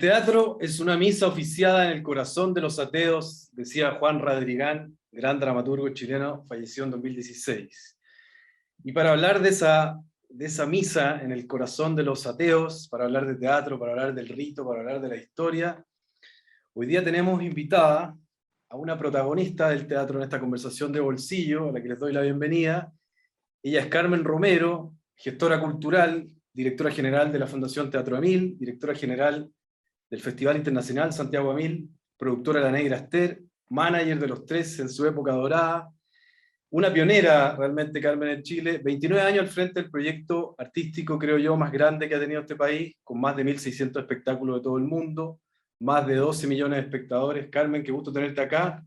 teatro es una misa oficiada en el corazón de los ateos, decía Juan Radrigán, gran dramaturgo chileno, falleció en 2016. Y para hablar de esa misa en el corazón de los ateos, para hablar de teatro, para hablar del rito, para hablar de la historia, hoy día tenemos invitada a una protagonista del teatro en esta conversación de bolsillo, a la que les doy la bienvenida. Ella es Carmen Romero, gestora cultural, directora general de la Fundación Teatro Emil, directora general del Festival Internacional Santiago Emil, productora de La Negra Ester, manager de Los Tres en su época dorada, una pionera realmente, Carmen, en Chile, 29 años al frente del proyecto artístico, creo yo, más grande que ha tenido este país, con más de 1.600 espectáculos de todo el mundo, más de 12 millones de espectadores. Carmen, qué gusto tenerte acá.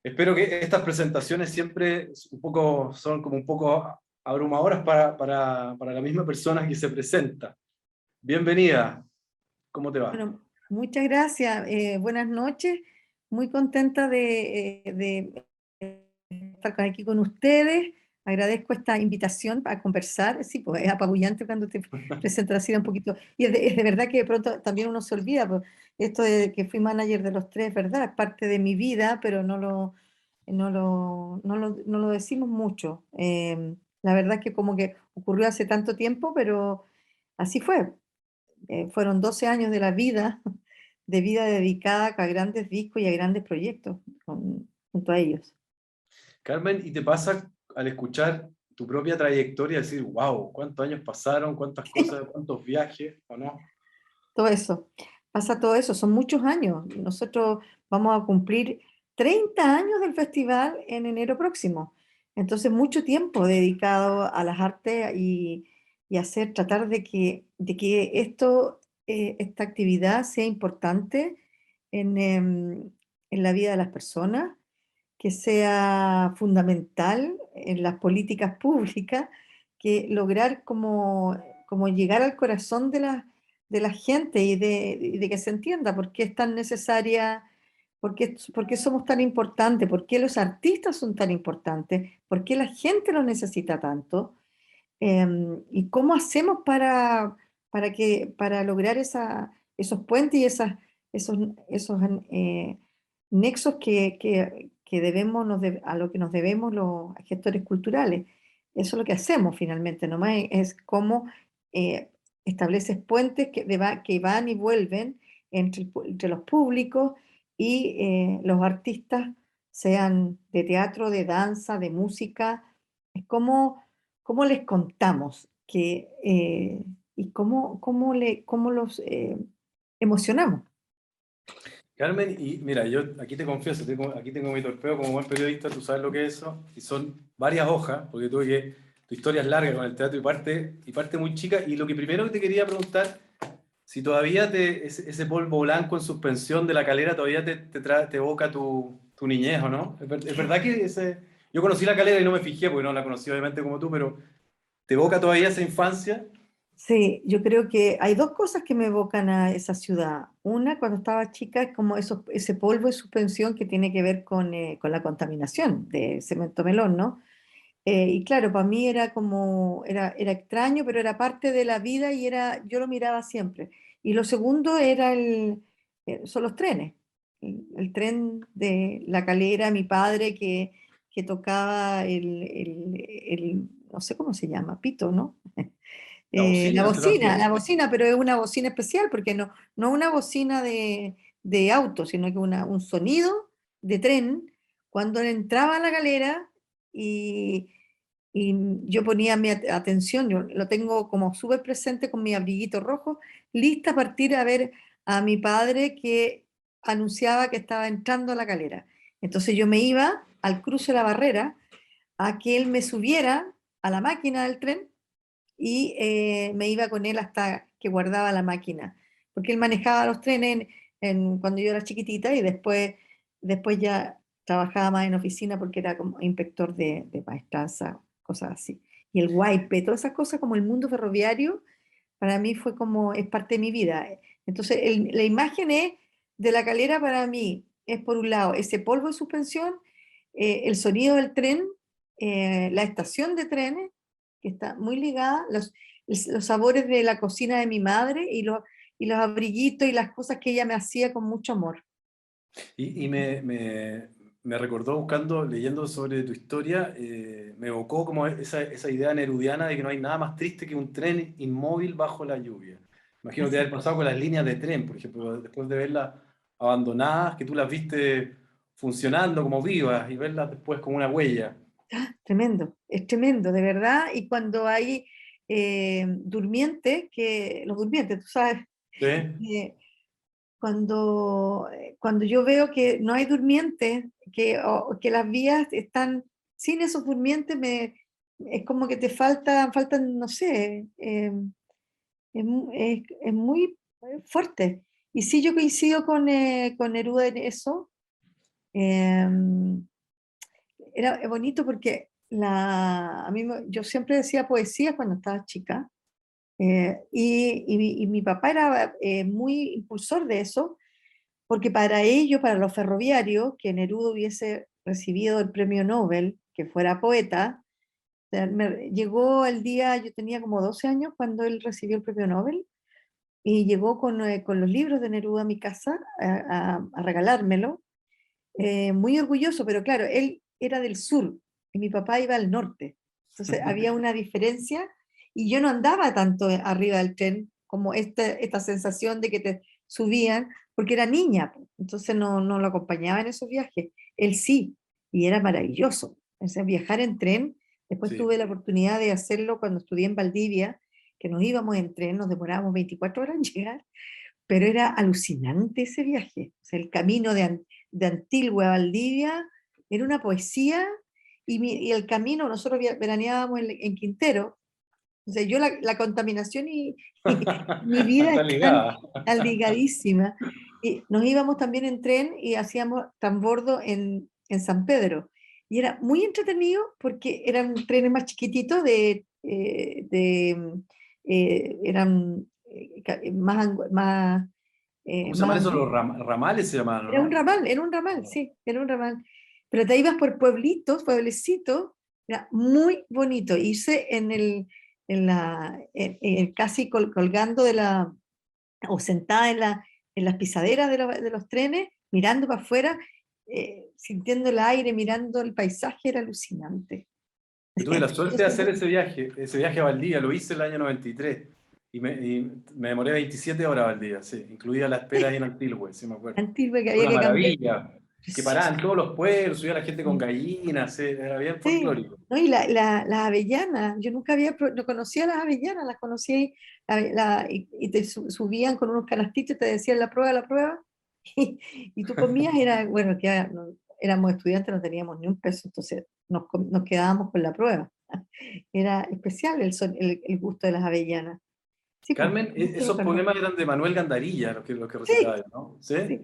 Espero que estas presentaciones siempre son como un poco abrumadoras para la misma persona que se presenta. Bienvenida, ¿cómo te va? Bueno, muchas gracias. Buenas noches. Muy contenta de estar aquí con ustedes. Agradezco esta invitación a conversar. Sí, pues es apabullante cuando te presentas así un poquito. Y es de verdad que de pronto también uno se olvida. Pues, esto de que fui manager de Los Tres, ¿verdad? Es parte de mi vida, pero no lo decimos mucho. La verdad es que como que ocurrió hace tanto tiempo, pero así fue. Fueron 12 años de vida dedicada a grandes discos y a grandes proyectos junto a ellos. Carmen, ¿y te pasa al escuchar tu propia trayectoria decir, wow, cuántos años pasaron, cuántas cosas, cuántos viajes, o no? Todo eso, pasa todo eso, son muchos años. Nosotros vamos a cumplir 30 años del festival en enero próximo. Entonces, mucho tiempo dedicado a las artes y tratar de que esta actividad sea importante en la vida de las personas, que sea fundamental en las políticas públicas, que lograr como llegar al corazón de la gente y de que se entienda por qué es tan necesaria, por qué somos tan importantes, por qué los artistas son tan importantes, por qué la gente los necesita tanto, y cómo hacemos para lograr esos puentes y esos eh, nexos que debemos, a lo que nos debemos los gestores culturales. Eso es lo que hacemos finalmente, nomás es cómo eh, estableces puentes que van y vuelven entre los públicos y los artistas, sean de teatro, de danza, de música. Es cómo les contamos y cómo los emocionamos. Carmen, y mira, yo aquí te confieso, aquí tengo mi torpeo como buen periodista, tú sabes lo que es eso, y son varias hojas, porque tu historia es larga con el teatro y parte muy chica, y lo que primero que te quería preguntar, si todavía ese polvo blanco en suspensión de La Calera todavía te evoca tu niñez, ¿o no? Es verdad que yo conocí La Calera y no me fijé, porque no la conocí obviamente como tú, pero ¿te evoca todavía esa infancia? Sí, yo creo que hay dos cosas que me evocan a esa ciudad. Una, cuando estaba chica, es como ese polvo de suspensión que tiene que ver con la contaminación de cemento melón, ¿no? Y claro, para mí era extraño, pero era parte de la vida y yo lo miraba siempre. Y lo segundo son los trenes. El tren de La Calera, mi padre que tocaba no sé cómo se llama, pito, ¿no? La La bocina, bocina, la bocina, pero es una bocina especial porque no una bocina de auto, sino que un sonido de tren cuando él entraba a La Galera y, y yo ponía mi atención, yo lo tengo como súper presente con mi abriguito rojo, lista a partir a ver a mi padre que anunciaba que estaba entrando a La Galera. Entonces yo me iba al cruce de la barrera a que él me subiera a la máquina del tren y me iba con él hasta que guardaba la máquina, porque él manejaba los trenes cuando yo era chiquitita y después ya trabajaba más en oficina porque era como inspector de maestranza, cosas así. Y el Guaype, todas esas cosas como el mundo ferroviario, para mí es parte de mi vida. Entonces, la imagen de La Calera para mí es por un lado ese polvo de suspensión, el sonido del tren, la estación de trenes, que está muy ligada, los sabores de la cocina de mi madre y los abriguitos y las cosas que ella me hacía con mucho amor. Y me recordó buscando, leyendo sobre tu historia, me evocó como esa idea nerudiana de que no hay nada más triste que un tren inmóvil bajo la lluvia. Imagino que Así, haber pasado con las líneas de tren, por ejemplo, después de verlas abandonadas, que tú las viste funcionando como vivas y verlas después como una huella. tremendo, es tremendo, de verdad. Y cuando hay durmientes, que los durmientes, tú sabes, ¿Sí? eh, cuando yo veo que no hay durmientes, o que las vías están sin esos durmientes, es como que te faltan, no sé, es muy fuerte. Y sí, yo coincido con Neruda en eso. eh, Era bonito porque yo siempre decía poesía cuando estaba chica, y mi papá era muy impulsor de eso, porque para ello, para los ferroviarios, que Neruda hubiese recibido el premio Nobel, que fuera poeta, o sea, llegó el día, yo tenía como 12 años cuando él recibió el premio Nobel, y llegó con los libros de Neruda a mi casa a regalármelo, muy orgulloso, pero claro, él era del sur y mi papá iba al norte. Entonces había una diferencia y yo no andaba tanto arriba del tren como esta sensación de que te subían, porque era niña, pues. Entonces no lo acompañaba en esos viajes. Él sí, y era maravilloso. O sea, viajar en tren, después Sí. tuve la oportunidad de hacerlo cuando estudié en Valdivia, que nos íbamos en tren, nos demorábamos 24 horas en llegar, pero era alucinante ese viaje. O sea, el camino de Antigua a Valdivia era una poesía, y el camino, nosotros veraneábamos en Quintero, o sea, yo la contaminación y mi vida Está ligada. están ligadísimas. Y nos íbamos también en tren y hacíamos transbordo en San Pedro. Y era muy entretenido porque eran trenes más chiquititos, eran ¿Cómo se más llaman esos? angostos. Los ramales se llamaban, ¿no? Era un ramal, sí, era un ramal. Pero te ibas por pueblitos, pueblecitos, era muy bonito. Irse casi colgando o sentada en las pisaderas de los trenes, mirando para afuera, sintiendo el aire, mirando el paisaje, era alucinante. Yo tuve la suerte de Entonces, hacer ese viaje a Valdivia, lo hice el año 93 y me demoré 27 horas a Valdivia, sí, incluida la espera ahí en Antilgüe, sí me acuerdo. Antigua, que Fue había una que cambiar. maravilla, que Precioso. paraban todos los pueblos, subía la gente con gallinas, sí, era bien Sí, folclórico. no, y las avellanas, yo nunca no conocía las avellanas, las conocí ahí, y te subían con unos canastitos y te decían la prueba, y tú comías, bueno, éramos estudiantes, no teníamos ni un peso, entonces nos quedábamos con la prueba. Era especial el gusto de las avellanas. Sí, pues, Carmen, mucho esos calor. poemas eran de Manuel Gandarilla, los que Sí, recitaba, ¿no? ¿Sí? sí,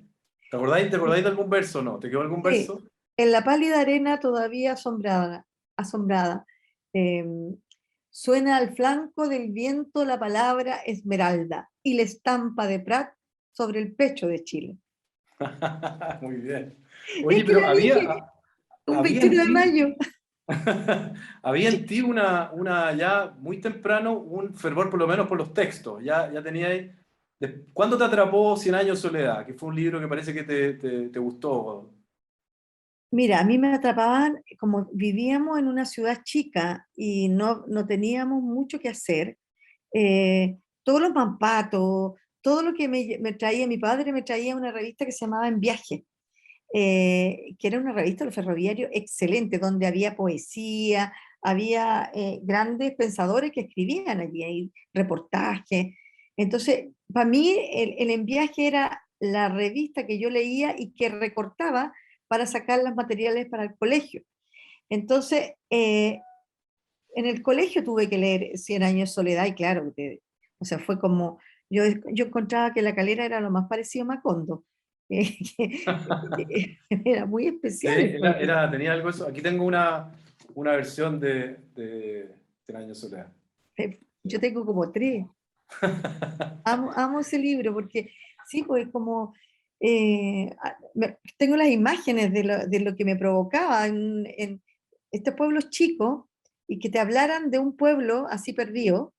¿Te acordáis sí. de algún verso o no? ¿Te quedó algún Sí, verso? en la pálida arena todavía asombrada, eh, suena al flanco del viento la palabra esmeralda y la estampa de Prat sobre el pecho de Chile. Muy bien. Es Oye, que pero la dije un había 21 en de ti mayo. Había en ti ya muy temprano un fervor por lo menos por los textos. Ya teníais. ¿Cuándo te atrapó Cien años de soledad? Que fue un libro que parece que te gustó. Mira, a mí me atrapaban, como vivíamos en una ciudad chica y no teníamos mucho que hacer, todos los mampatos, todo lo que me traía, mi padre me traía una revista que se llamaba En Viaje, que era una revista de los ferroviarios excelente, donde había poesía, había grandes pensadores que escribían allí, hay reportajes. Entonces, para mí el En Viaje era la revista que yo leía y que recortaba para sacar los materiales para el colegio. Entonces, en el colegio tuve que leer Cien años de soledad y claro, o sea, fue como, yo encontraba que La Calera era lo más parecido a Macondo. Era muy Sí, especial el pueblo. tenía algo eso. Aquí tengo una versión de Cien años de soledad. Yo tengo como tres. Amo ese libro porque sí, pues como tengo las imágenes de lo que me provocaba en estos pueblos chicos y que te hablaran de un pueblo así perdido.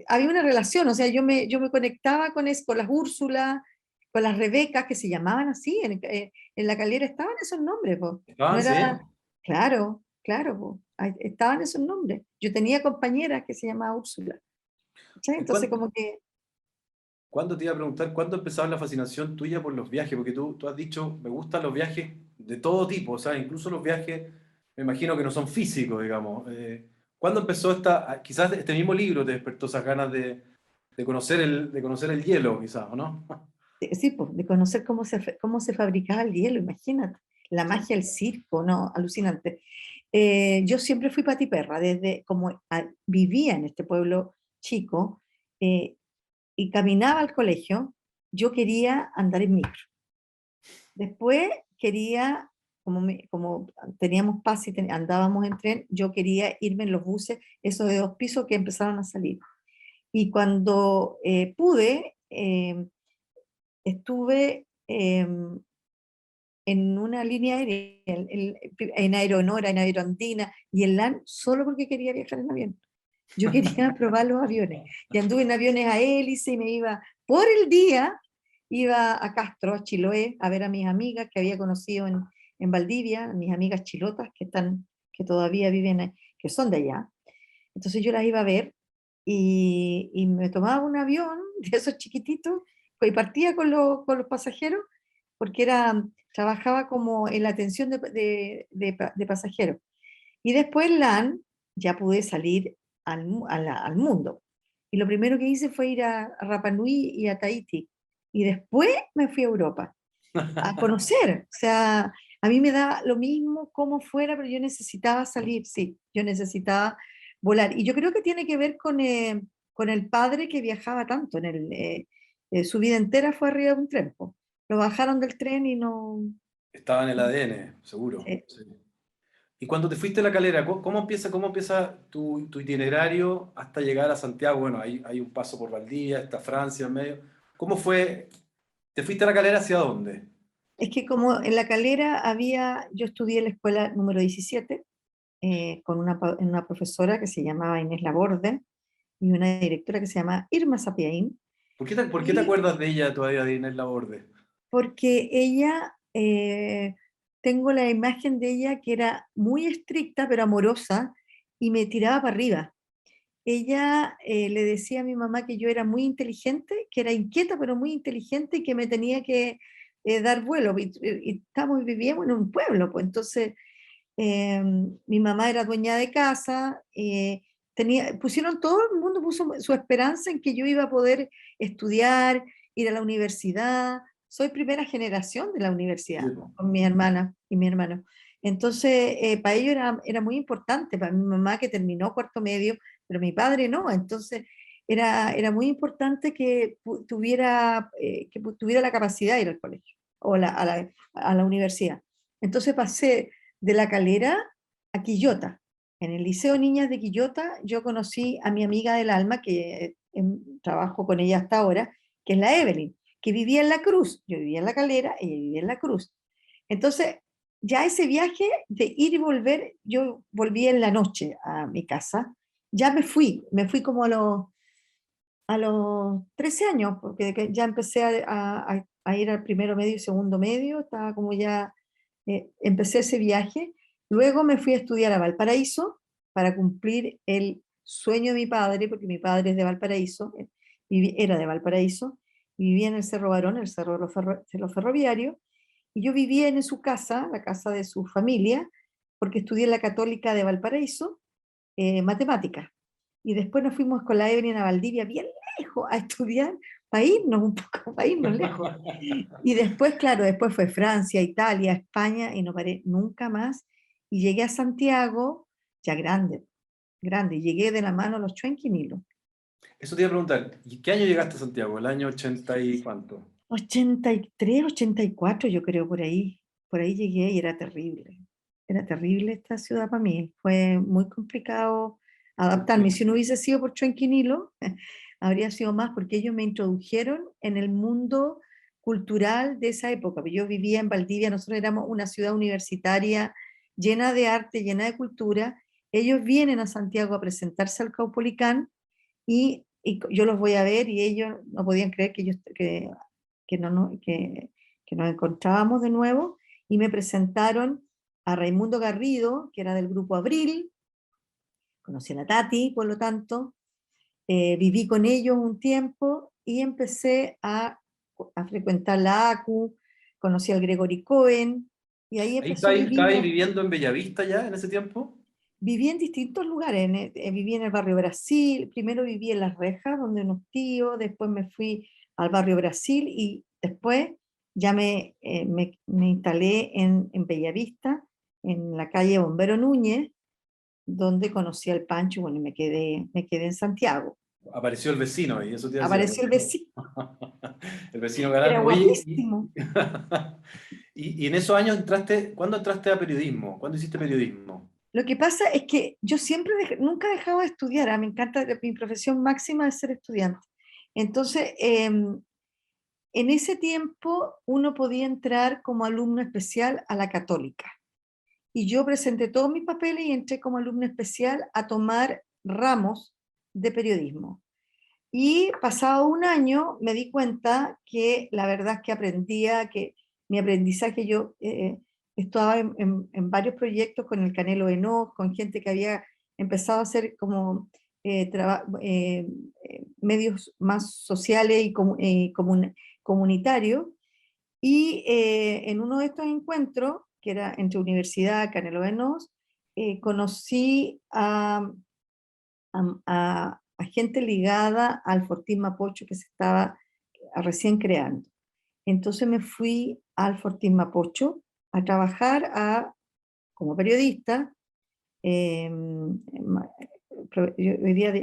había una relación, o sea, yo me conectaba con las Úrsula, con las Rebecas, que se llamaban así, en La Calera estaban esos nombres, po. No ¿Estaban, sí? era, claro, claro, po, ahí estaban esos nombres. Yo tenía compañeras que se llamaban Úrsula, ¿cachai? ¿Y Entonces como que, cuándo te iba a preguntar, cuándo empezaba la fascinación tuya por los viajes? Porque tú has dicho, me gustan los viajes de todo tipo, o sea, incluso los viajes, me imagino que no son físicos, digamos. ¿Cuándo empezó quizás este mismo libro te despertó esas ganas de conocer el hielo, quizás, ¿o no? sí, po, de conocer cómo se fabricaba el hielo, imagínate, la magia del circo, no, alucinante. Yo siempre fui patiperra, desde como vivía en este pueblo chico, eh, y caminaba al colegio, yo quería andar en micro. Después quería, como teníamos pase y andábamos en tren, yo quería irme en los buses, esos de 2 pisos que empezaron a salir. Y cuando pude, estuve en una línea aérea, en Aeronora, en Aeroandina y en LAN, solo porque quería viajar en avión. Yo quería probar los aviones. Y anduve en aviones a hélice y me iba por el día, iba a Castro, a Chiloé, a ver a mis amigas que había conocido en Valdivia, mis amigas chilotas que todavía viven, que son de allá. Entonces yo las iba a ver y me tomaba un avión de esos chiquititos y partía con los pasajeros porque trabajaba como en la atención de pasajeros. Y después LAN ya pude salir al mundo. Y lo primero que hice fue ir a Rapa Nui y a Tahití. Y después me fui a Europa a conocer. O sea, a mí me da lo mismo cómo fuera, pero yo necesitaba salir, sí, yo necesitaba volar. Y yo creo que tiene que ver con el padre que viajaba tanto. Su vida entera fue arriba de un tren, po. Lo bajaron del tren y no... Estaba en el ADN, seguro. eh, Sí. Y cuando te fuiste a La Calera, cómo empieza tu itinerario hasta llegar a Santiago? Bueno, hay un paso por Valdivia, está Francia en medio. ¿Cómo fue? ¿Te fuiste a La Calera hacia dónde? Es que como en La Calera yo estudié en la escuela número 17, con una profesora que se llamaba Inés Laborde y una directora que se llama Irma Sapiaín, ¿Por qué te y acuerdas de ella todavía, de Inés Laborde? porque ella, tengo la imagen de ella que era muy estricta pero amorosa y me tiraba para arriba. Ella le decía a mi mamá que yo era muy inteligente, que era inquieta pero muy inteligente y que me tenía que dar vuelo. Vivíamos en un pueblo, pues entonces mi mamá era dueña de casa, todo el mundo puso su esperanza en que yo iba a poder estudiar, ir a la universidad. Soy primera generación de la universidad, Sí, po. con mi hermana y mi hermano. Entonces, para ellos era muy importante, para mi mamá que terminó cuarto medio, pero mi padre no. Entonces, era muy importante que tuviera la capacidad de ir al colegio o a la universidad. Entonces pasé de La Calera a Quillota. En el Liceo Niñas de Quillota yo conocí a mi amiga del alma, que trabajo con ella hasta ahora, que es la Evelyn, que vivía en La Cruz. Yo vivía en La Calera, ella vivía en La Cruz. Entonces, ya ese viaje de ir y volver, yo volví en la noche a mi casa. Ya me fui como a los 13 años, porque ya empecé a ir al primero medio y segundo medio, estaba como ya, empecé ese viaje. Luego me fui a estudiar a Valparaíso para cumplir el sueño de mi padre, porque mi padre es de Valparaíso, era de Valparaíso, y vivía en el Cerro Barón, el Cerro de los Ferroviarios, y yo vivía en su casa, la casa de su familia, porque estudié en la Católica de Valparaíso, matemáticas. Y después nos fuimos con la Evelyn a Valdivia, bien lejos, a estudiar, para irnos un poco, para irnos lejos. Y después, claro, después fue Francia, Italia, España, y no paré nunca más. Y llegué a Santiago, ya grande, grande, y llegué de la mano a los Chuenquinilos. Eso te iba a preguntar. ¿Y qué año llegaste a Santiago? ¿El año 80 y cuánto? 83, 84, yo creo, por ahí llegué y era terrible esta ciudad para mí, fue muy complicado ¿Por qué? adaptarme. Si no hubiese sido por Chuenquinilo, habría sido más porque ellos me introdujeron en el mundo cultural de esa época. Yo vivía en Valdivia, nosotros éramos una ciudad universitaria llena de arte, llena de cultura. Ellos vienen a Santiago a presentarse al Caupolicán y yo los voy a ver y ellos no podían creer que nos encontrábamos de nuevo, y me presentaron a Raimundo Garrido, que era del grupo Abril. Conocí a la Tati, por lo tanto, viví con ellos un tiempo y empecé a frecuentar la ACU, conocí al Gregory Cohen, y ahí ¿Ahí empezó mi estabais vida. viviendo en Bellavista ya en ese tiempo? Viví en distintos lugares, viví en el barrio Brasil, primero viví en Las Rejas, donde unos tíos, después me fui al barrio Brasil y después ya me instalé en Bellavista, en la calle Bombero Núñez, donde conocí al Pancho, bueno, y me quedé en Santiago. Apareció el vecino y eso te iba a decir, Apareció el apareció vecino, el vecino era galán. Oye, guapísimo. y en esos años entraste, ¿cuándo entraste a periodismo? ¿Cuándo hiciste periodismo? Lo que pasa es que yo siempre, nunca he dejado de estudiar, me encanta, mi profesión máxima es ser estudiante. Entonces, en ese tiempo uno podía entrar como alumno especial a la Católica. Y yo presenté todos mis papeles y entré como alumno especial a tomar ramos de periodismo. Y pasado un año me di cuenta que la verdad es que aprendía, que mi aprendizaje, yo estaba en varios proyectos con el Canelo Enoch, con gente que había empezado a hacer como medios más sociales y comunitarios. Y en uno de estos encuentros, que era entre Universidad, Canelo Enoch, conocí a gente ligada al Fortín Mapocho que se estaba recién creando. Entonces me fui al Fortín Mapocho a trabajar como periodista. eh,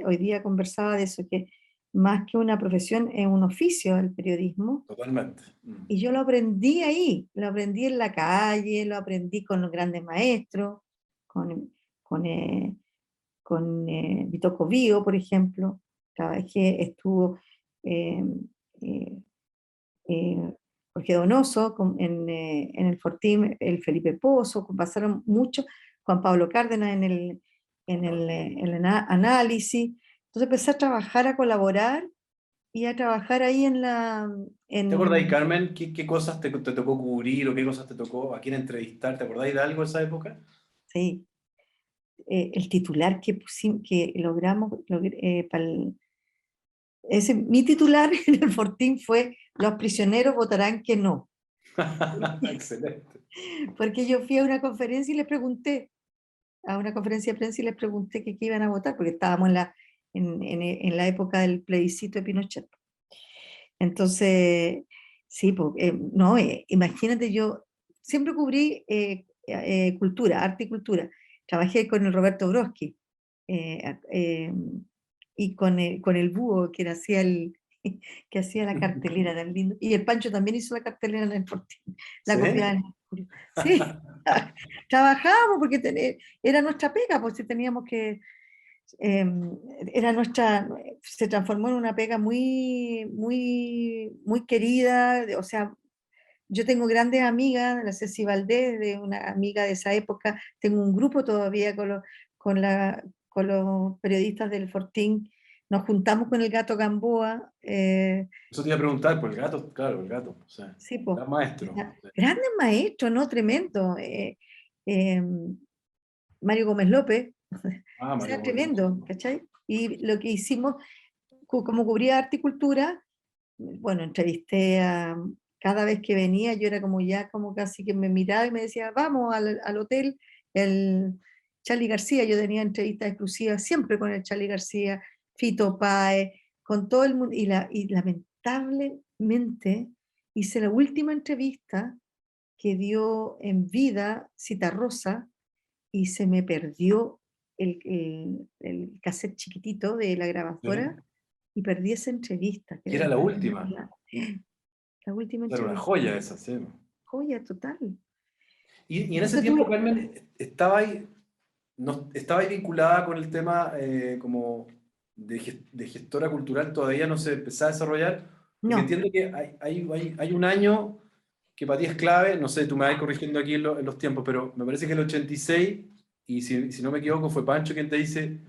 hoy día conversaba de eso, que más que una profesión es un oficio el periodismo, Totalmente. Mm. y yo lo aprendí ahí, lo aprendí en la calle, lo aprendí con los grandes maestros, con, con, eh, Vito Covío, por ejemplo. Trabajé, estuvo eh, eh, eh, Jorge Donoso en el Fortín, el Felipe Pozo, pasaron muchos, Juan Pablo Cárdenas en el análisis. Entonces empecé a trabajar, a colaborar y a trabajar ahí ¿Te acordáis, en, Carmen, qué cosas te tocó cubrir o qué cosas te tocó a quién entrevistar? ¿Te acordáis de algo de esa época? sí, el titular que logramos, mi titular en el Fortín fue: los prisioneros votarán que no. Excelente. Porque yo fui a una conferencia y les pregunté, a una conferencia de prensa y les pregunté que qué iban a votar, porque estábamos en la época del plebiscito de Pinochet. Entonces, sí, no, imagínate, yo siempre cubrí cultura, arte y cultura. Trabajé con el Roberto Broski, eh, eh, y con el Búho, que hacía la cartelera tan lindo. Y el Pancho también hizo la cartelera en el Fortín, la copiaba ¿Sí? en el Mercurio. Sí, trabajábamos porque era nuestra pega, pues si teníamos que, eh, se transformó en una pega muy, muy, muy querida. O sea, yo tengo grandes amigas, la Ceci Valdés, de una amiga de esa época, tengo un grupo todavía con los periodistas del Fortín, nos juntamos con el Gato Gamboa, Eso te iba a preguntar, por el gato, claro, el gato. O sea, sí, pues, gran maestro. Sí. grandes maestros, ¿no? Tremendo. Eh, Mario Gómez López, Ah, o Mario sea, Gómez. tremendo, ¿cachai? Y lo que hicimos, como cubría arte y cultura, bueno, cada vez que venía, yo era como ya, como casi que me miraba y me decía, vamos al hotel, el Charly García, yo tenía entrevistas exclusivas siempre con el Charly García, Fito Páez, con todo el mundo, y lamentablemente hice la última entrevista que dio en vida Citarrosa, y se me perdió el cassette chiquitito de la grabadora, Sí. y perdí esa entrevista, que Y de era la verdad, última. la última Era una entrevista, joya esa, sí. joya total. Y en ese Entonces tiempo, tuve, Carmen, ¿estabais vinculada con el tema como de gestora cultural? ¿Todavía no se empezaba a desarrollar? Porque no, entiendo que hay un año que para ti es clave, no sé, tú me vas corrigiendo aquí en los tiempos, pero me parece que el 86, y si no me equivoco, fue Pancho quien te dice,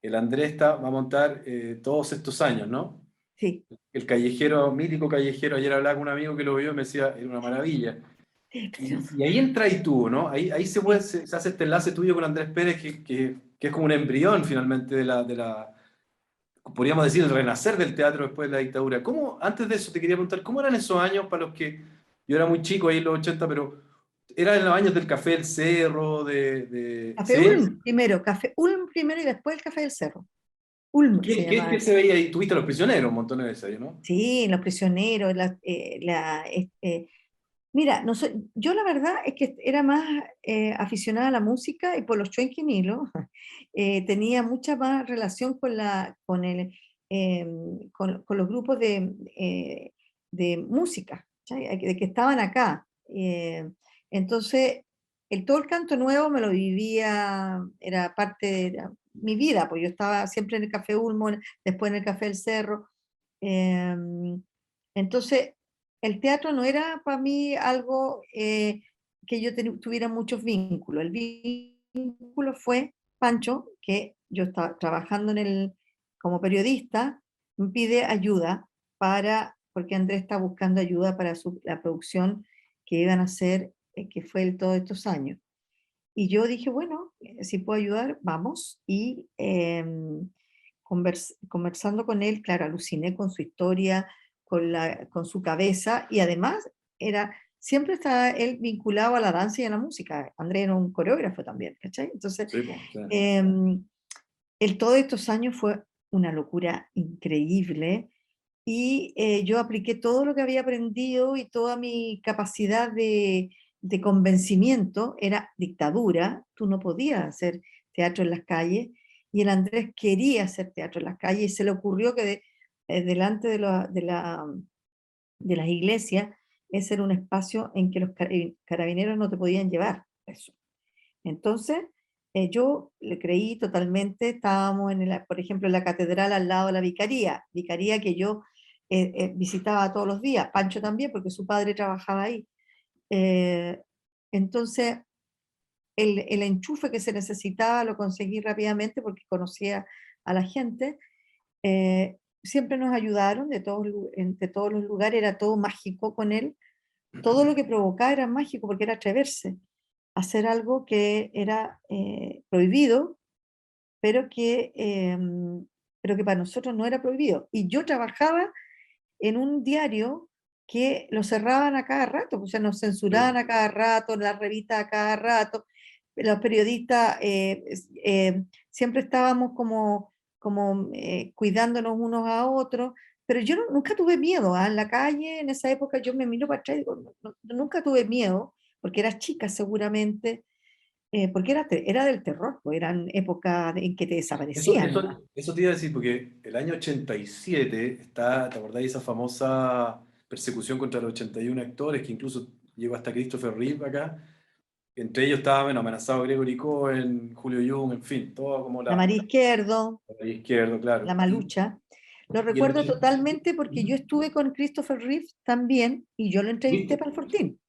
el Andrés va a montar todos estos años, ¿no? Sí. El callejero, mítico callejero, ayer hablaba con un amigo que lo vio y me decía, era una maravilla. Es precioso. Y ahí entra y tú, ¿no? Ahí Sí. se hace este enlace tuyo con Andrés Pérez, que es como un embrión finalmente podríamos decir, el renacer del teatro después de la dictadura. ¿Cómo, antes de eso te quería preguntar, cómo eran esos años para los que, yo era muy chico ahí en los 80, pero eran los años del Café del Cerro, Café ¿sí? Ulm primero, Café Ulm primero y después el Café del Cerro. Ulm se ¿Qué llamaba. se veía ahí? Tuviste a los prisioneros un montón de veces ahí, ¿no? Sí, Los Prisioneros, mira, no yo la verdad es que era más aficionada a la música y por los Chuenquinilos tenía mucha más relación eh, con los grupos de música, ¿cachai? De que estaban acá. Entonces, todo el canto nuevo me lo vivía, era parte de mi vida, pues yo estaba siempre en el Café Ulmo, después en el Café El Cerro. eh, entonces, el teatro no era para mí algo que yo tuviera muchos vínculos. El vínculo fue Pancho, que yo estaba trabajando como periodista, me pide ayuda porque Andrés está buscando ayuda para la producción que iban a hacer, que fue todos estos años. Y yo dije, bueno, si puedo ayudar, vamos. Y conversando con él, claro, aluciné con su historia, con su cabeza, y además siempre estaba él vinculado a la danza y a la música. Andrés era un coreógrafo también, ¿cachai? Entonces, Sí, pues, sí. todos estos años fue una locura increíble. Y yo apliqué todo lo que había aprendido y toda mi capacidad de convencimiento. Era dictadura, tú no podías hacer teatro en las calles, y el Andrés quería hacer teatro en las calles, y se le ocurrió que delante de las iglesias ese era un espacio en que los carabineros no te podían llevar eso. Entonces, yo le creí totalmente. Estábamos, por ejemplo, en la catedral al lado de la vicaría que yo visitaba todos los días, Pancho también, porque su padre trabajaba ahí. Eh, entonces, el enchufe que se necesitaba lo conseguí rápidamente porque conocía a la gente. Siempre nos ayudaron de todos los lugares, era todo mágico con él. Todo lo que provocaba era mágico porque era atreverse a hacer algo que era prohibido, pero que para nosotros no era prohibido. Y yo trabajaba en un diario que lo cerraban a cada rato, o sea, nos censuraban a cada rato, las revistas a cada rato, los periodistas siempre estábamos cuidándonos unos a otros, pero yo nunca tuve miedo. En la calle, en esa época, yo me miro para atrás y digo, nunca tuve miedo, porque era chica seguramente, porque era del terror, pues eran épocas en que te Eso, desaparecían nomás. eso, eso te iba a decir, porque el año 87 está, ¿te acordás de esa famosa persecución contra los 81 actores que incluso llegó hasta Christopher Reeve acá? Entre ellos estaba, bueno, amenazado Gregory Cohen, Julio Jung, en fin, todo como La María Izquierdo, la izquierda, la claro. Malucha. Lo Y el recuerdo 80 totalmente porque yo estuve con Christopher Reeve también y yo lo entrevisté ¿Viste? para el Fortín,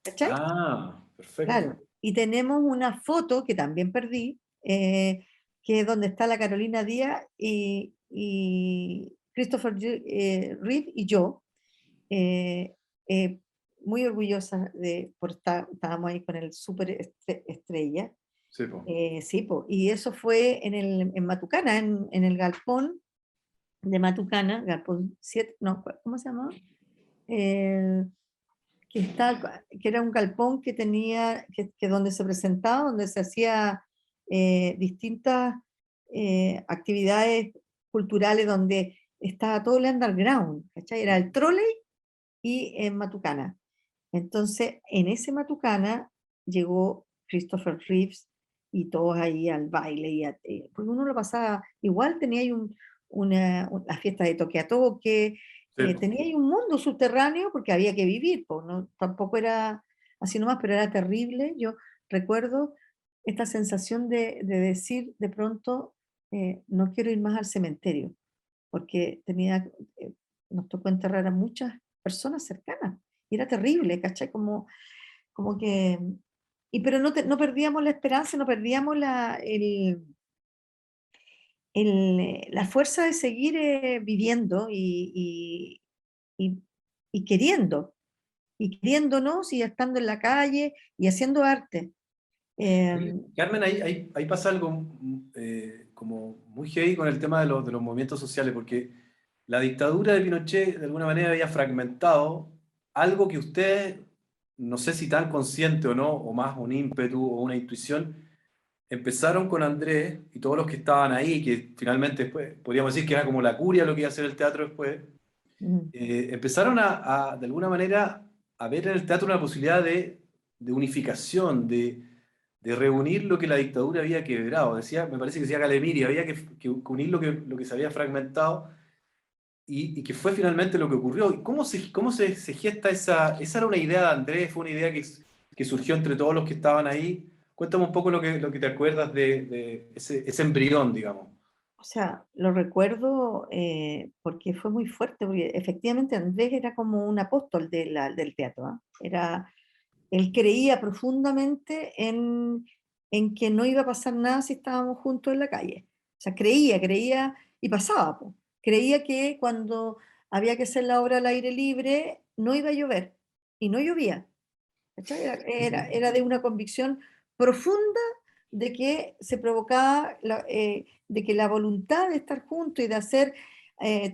¿cachai? Ah, perfecto. Claro. Y tenemos una foto que también perdí, que es donde está la Carolina Díaz y Christopher Reeve y yo, eh, eh, muy orgullosa por estábamos ahí con el super estrella. Sí, po. Sí, po, y eso fue en Matucana, en el galpón de Matucana, galpón 7, no, ¿cómo se llama? Eh, que era un galpón que tenía, que donde se presentaba, donde se hacía distintas actividades culturales, donde estaba todo el underground, ¿cachai? Era el trolley y en Matucana. Entonces, en ese Matucana llegó Christopher Reeves y todos ahí al baile, porque uno lo pasaba, igual tenía ahí la fiesta de toque a toque, Sí, po. tenía ahí un mundo subterráneo porque había que vivir, pues, ¿no? Tampoco era así nomás, pero era terrible. Yo recuerdo esta sensación de decir de pronto, no quiero ir más al cementerio, porque eh, nos tocó enterrar a muchas personas cercanas. Y era terrible, ¿cachai? Como que... pero no perdíamos la esperanza, no perdíamos la fuerza de seguir viviendo y, y queriendo, y queriéndonos y estando en la calle y haciendo arte. Oye, Eh, Carmen, ahí pasa algo como muy heavy con el tema de los movimientos sociales, porque la dictadura de Pinochet de alguna manera había fragmentado algo que ustedes, no sé si tan consciente o no, o más un ímpetu o una intuición, empezaron con Andrés y todos los que estaban ahí, que finalmente después, podríamos decir que era como la curia lo que iba a hacer el teatro después, mm, empezaron de alguna manera, a ver en el teatro una posibilidad de unificación, de reunir lo que la dictadura había quebrado. Decía, me parece que decía Calemiri, había que unir lo que se había fragmentado y que fue finalmente lo que ocurrió. ¿Y se gesta esa era una idea de Andrés, fue una idea que surgió entre todos los que estaban ahí? Cuéntame un poco lo que te acuerdas de ese embrión, digamos. o sea, lo recuerdo porque fue muy fuerte, porque efectivamente Andrés era como un apóstol del teatro, ¿ah? Él creía profundamente en que no iba a pasar nada si estábamos juntos en la calle. O sea, creía y pasaba, po. Creía que cuando había que hacer la obra al aire libre no iba a llover y no llovía. ¿Cachai? Era de una convicción profunda de que se provocaba, de que la voluntad de estar juntos y de hacer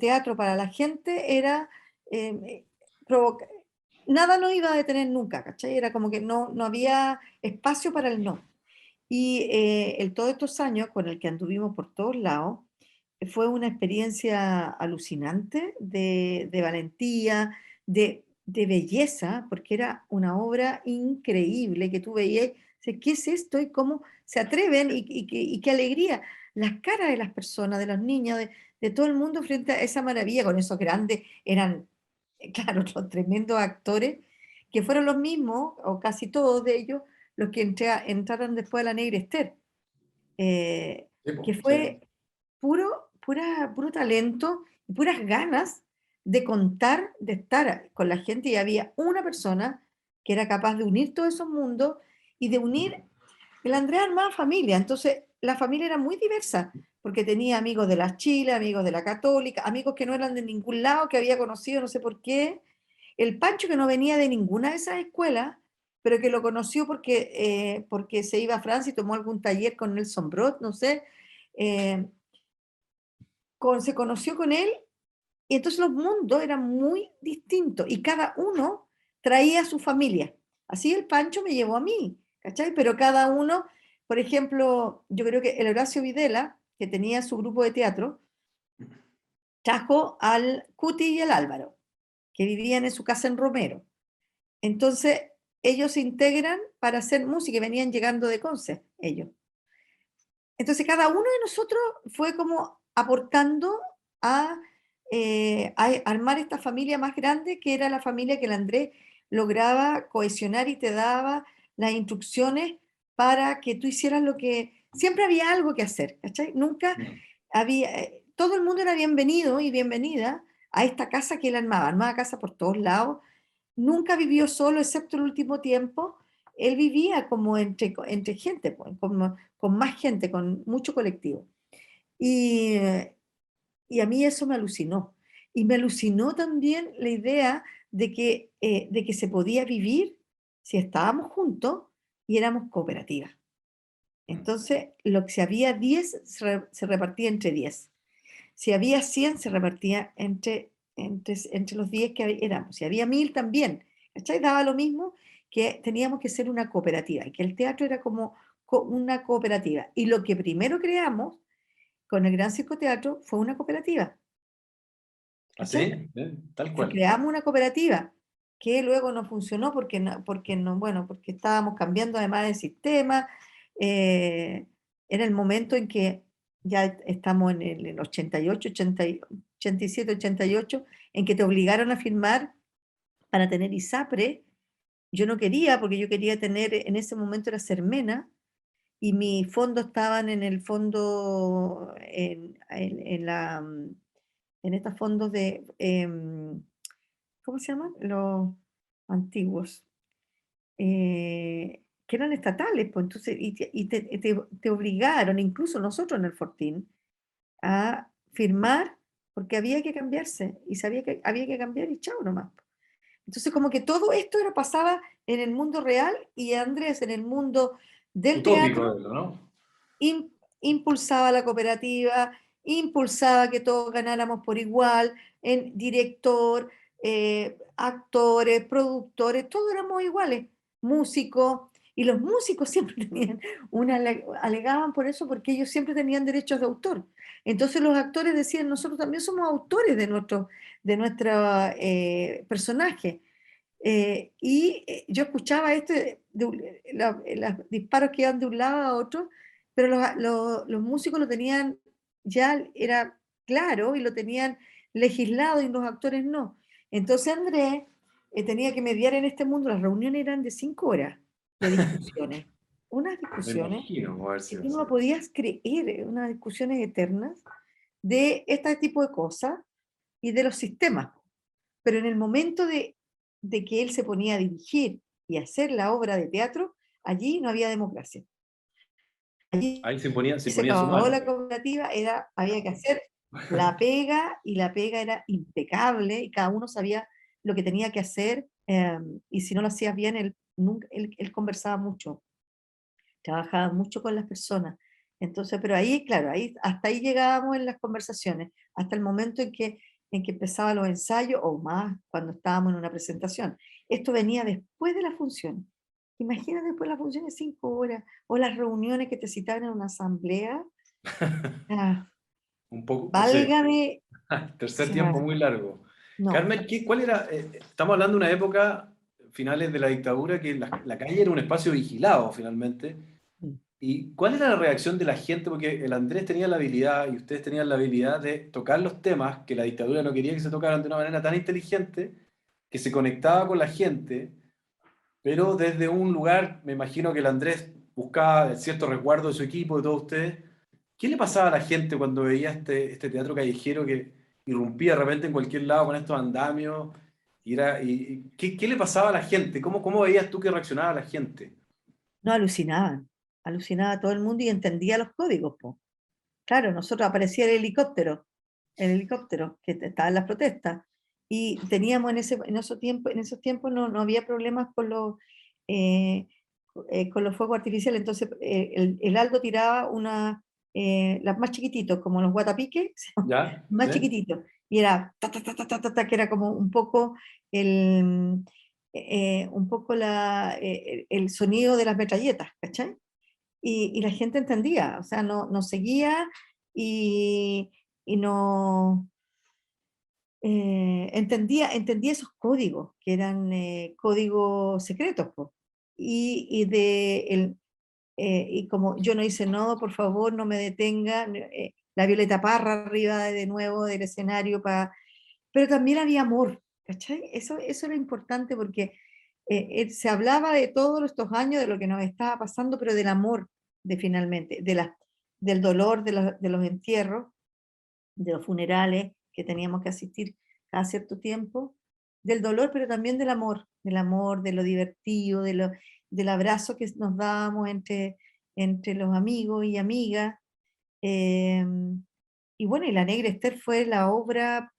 teatro para la gente era, eh, provoca- nada no iba a detener nunca, ¿cachai? Era como que no había espacio para el no. Y todos estos años con el que anduvimos por todos lados, fue una experiencia alucinante de valentía, de belleza, porque era una obra increíble que tú veías, dices, ¿qué es esto? Y cómo se atreven y qué alegría. Las caras de las personas, de los niños, de todo el mundo frente a esa maravilla, con esos grandes, eran, claro, los tremendos actores, que fueron los mismos, o casi todos de ellos, los que entraron después a la Negra Esther, eh, Sí, po, que sí. fue puro talento y puras ganas de contar, de estar con la gente, y había una persona que era capaz de unir todos esos mundos y de unir. El Andrea armaba familia, entonces la familia era muy diversa, porque tenía amigos de la Chile, amigos de la Católica, amigos que no eran de ningún lado, que había conocido no sé por qué. El Pancho que no venía de ninguna de esas escuelas, pero que lo conoció porque se iba a Francia y tomó algún taller con Nelson Brot, no sé. eh, se conoció con él y entonces los mundos eran muy distintos y cada uno traía a su familia. Así el Pancho me llevó a mí, ¿cachai? Pero cada uno, por ejemplo, yo creo que el Horacio Videla, que tenía su grupo de teatro, trajo al Cuti y al Álvaro, que vivían en su casa en Romero. Entonces, ellos se integran para hacer música y venían llegando de Conce, ellos. Entonces, cada uno de nosotros fue como aportando a, a armar esta familia más grande, que era la familia que el Andrés lograba cohesionar y te daba las instrucciones para que tú hicieras lo que... Siempre había algo que hacer, ¿cachai? Nunca había... todo el mundo era bienvenido y bienvenida a esta casa que él armaba casa por todos lados. Nunca vivió solo, excepto el último tiempo. Él vivía como entre gente, pues, con más gente, con mucho colectivo. Y, y a mí eso me alucinó. Y me alucinó también la idea de que se podía vivir si estábamos juntos y éramos cooperativas. Entonces, si había 10, se repartía entre 10. Si había 100 se repartía entre los 10 que éramos. Si había 1000 también. ¿Cachai? Daba lo mismo, que teníamos que ser una cooperativa y que el teatro era como una cooperativa. Y lo que primero creamos con el Gran Circo Teatro fue una cooperativa. ¿Cachai? ¿Así? Tal cual. Creamos una cooperativa que luego no funcionó bueno, porque estábamos cambiando además de sistema. eh, Era el momento en que ya estamos en el 88, 87, 88, en que te obligaron a firmar para tener ISAPRE. Yo no quería, porque yo quería tener, en ese momento era Sermena, y mis fondos estaban en el fondo, en estos fondos ¿cómo se llaman? Los antiguos, que eran estatales, pues entonces, y te obligaron, incluso nosotros en el Fortín, a firmar porque había que cambiarse y sabía que había que cambiar y chao nomás. Entonces como que todo esto pasaba en el mundo real y Andrés en el mundo del Utópico, teatro ¿no? impulsaba la cooperativa, impulsaba que todos ganáramos por igual, en director, actores, productores, todos éramos iguales, músicos, y los músicos siempre tenían alegaban por eso porque ellos siempre tenían derechos de autor. Entonces los actores decían, nosotros también somos autores de nuestro personaje. Yo escuchaba esto, los disparos que iban de un lado a otro, pero los músicos lo tenían, ya era claro y lo tenían legislado y los actores no. Entonces Andrés tenía que mediar en este mundo, las reuniones eran de 5 horas de discusiones, unas Me discusiones imagino, a ver que si va tú a no lo ser. podías creer, unas discusiones eternas de este tipo de cosas y de los sistemas. Pero en el momento de que él se ponía a dirigir y a hacer la obra de teatro, allí no había democracia. Allí Ahí se se ponía su acabó mano. la cooperativa, había que hacer la pega y la pega era impecable y cada uno sabía lo que tenía que hacer y si no lo hacías bien, él conversaba mucho, trabajaba mucho con las personas. Entonces, pero ahí, claro, hasta ahí llegábamos en las conversaciones, hasta el momento en que empezaban los ensayos, o más cuando estábamos en una presentación. Esto venía después de la función. Imagínate después de la función de 5 horas, o las reuniones que te citaban en una asamblea. Ah, Un poco, no sé, válgame, o tercer tiempo sea, muy largo. no. Carmen, ¿cuál era? Estamos hablando de una época, finales de la dictadura, que la calle era un espacio vigilado finalmente. ¿Y cuál era la reacción de la gente? Porque el Andrés tenía la habilidad y ustedes tenían la habilidad de tocar los temas que la dictadura no quería que se tocaran de una manera tan inteligente que se conectaba con la gente, pero desde un lugar, me imagino que el Andrés buscaba cierto resguardo de su equipo, de todos ustedes. ¿Qué le pasaba a la gente cuando veía este teatro callejero que irrumpía de repente en cualquier lado con estos andamios? ¿Qué le pasaba a la gente? ¿Cómo veías tú que reaccionaba la gente? No alucinaban, alucinaba todo el mundo y entendía los códigos, po. Claro, nosotros aparecía el helicóptero que estaba en las protestas y teníamos en esos tiempos no había problemas eh, con los fuegos artificiales, entonces el Aldo tiraba las más chiquititos, como los guatapiques, ¿Ya? más ¿Sí? chiquititos, y era ta, ta, ta, ta, ta, ta, ta, que era como el, el sonido de las metralletas, ¿cachai? Y la gente entendía, o sea, no seguía y, y no entendía esos códigos, que eran códigos secretos, po. Y como yo no hice no, por favor, no me detenga, la Violeta Parra arriba de nuevo del escenario, pero también había amor, ¿cachai? Eso era importante porque se hablaba de todos estos años, de lo que nos estaba pasando, pero del amor, finalmente, del dolor de los entierros, de los funerales que teníamos que asistir cada cierto tiempo, del dolor, pero también del amor, de lo divertido, del abrazo que nos dábamos entre los amigos y amigas. eh, y bueno, y La Negra Esther fue la obra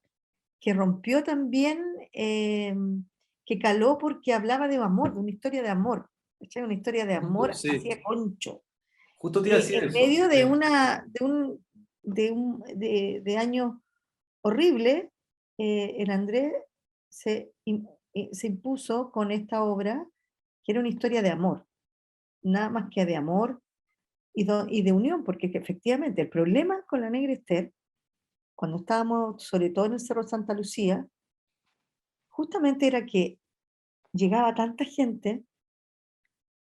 que rompió también, que caló porque hablaba de amor, de una historia de amor, ¿cachai? Una historia de Justo, amor sí, hacia Concho, justo te iba a decir en eso. medio de años horribles. El Andrés se impuso con esta obra, que era una historia de amor, nada más que de amor y de unión, porque que efectivamente el problema con La Negra Esther, cuando estábamos sobre todo en el Cerro Santa Lucía, justamente era que llegaba tanta gente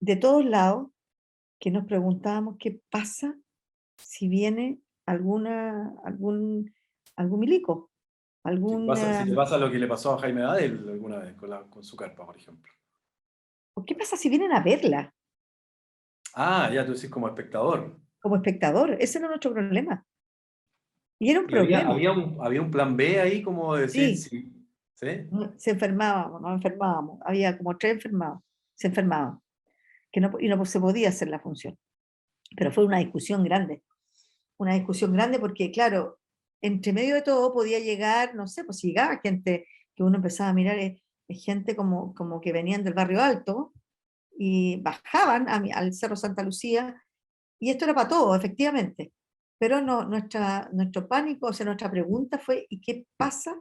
de todos lados que nos preguntábamos qué pasa si viene algún milico, Si te alguna, pasa lo que le pasó a Jaime Adel alguna vez con su carpa, por ejemplo. o qué pasa si vienen a verla Ah, ya tú decís como espectador. como espectador. Ese era nuestro problema. Y era un Y había, problema. había un plan B ahí, como decir, Sí, sí. ¿Sí? se enfermábamos, nos enfermábamos. Había como 3 enfermados, se enfermaban, y no se podía hacer la función. Pero fue una discusión grande porque, claro, entre medio de todo podía llegar, no sé, pues si llegaba gente que uno empezaba a mirar, gente como que venían del barrio alto y bajaban al Cerro Santa Lucía, y esto era para todo, efectivamente. Pero no, nuestro pánico, o sea, nuestra pregunta fue, ¿y qué pasa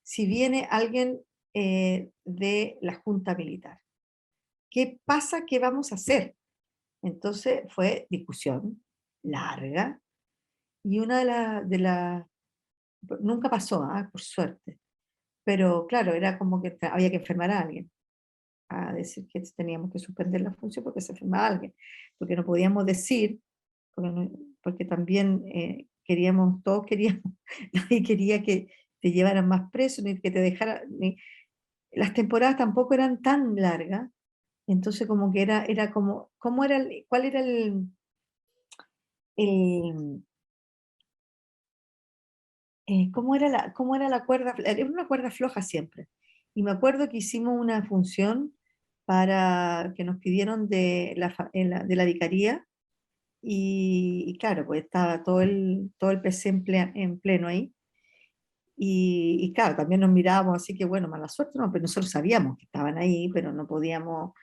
si viene alguien de la Junta Militar? ¿Qué pasa? ¿Qué vamos a hacer? Entonces fue discusión larga, y una nunca pasó, por suerte, pero claro, era como que había que enfermar a alguien, a decir que teníamos que suspender la función porque se enfermaba alguien, porque no podíamos decir, porque, porque también todos queríamos, nadie quería que te llevaran más preso, ni que te dejaran, las temporadas tampoco eran tan largas, entonces como que era como, ¿cuál era el cómo era la cuerda? Era una cuerda floja siempre. Y me acuerdo que hicimos una función para que nos pidieron de la vicaría, y claro, pues estaba todo el PC en pleno ahí. Y claro, también nos mirábamos, así que bueno, mala suerte, no, pero nosotros sabíamos que estaban ahí, pero no podíamos,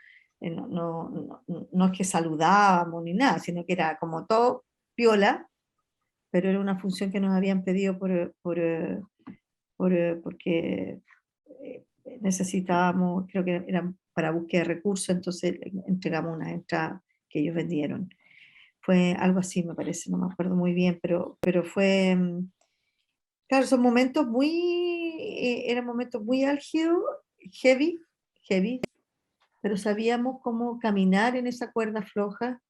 no es que saludábamos ni nada, sino que era como todo piola, pero era una función que nos habían pedido porque necesitábamos, creo que eran para búsqueda de recursos, entonces entregamos unas entradas que ellos vendieron. Fue algo así, me parece, no me acuerdo muy bien, pero fue, claro, son momentos eran momentos muy álgidos, heavy, heavy, pero sabíamos cómo caminar en esa cuerda floja,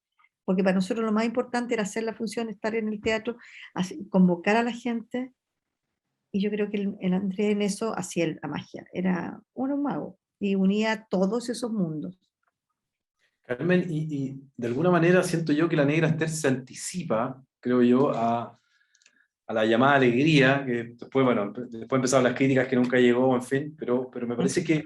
porque para nosotros lo más importante era hacer la función, estar en el teatro, convocar a la gente, y yo creo que el Andrés en eso hacía la magia, era un mago, y unía todos esos mundos. Carmen, y de alguna manera siento yo que la Negra Esther se anticipa, creo yo, a la llamada alegría, que después, bueno, después empezaron las críticas que nunca llegó, en fin, pero me parece que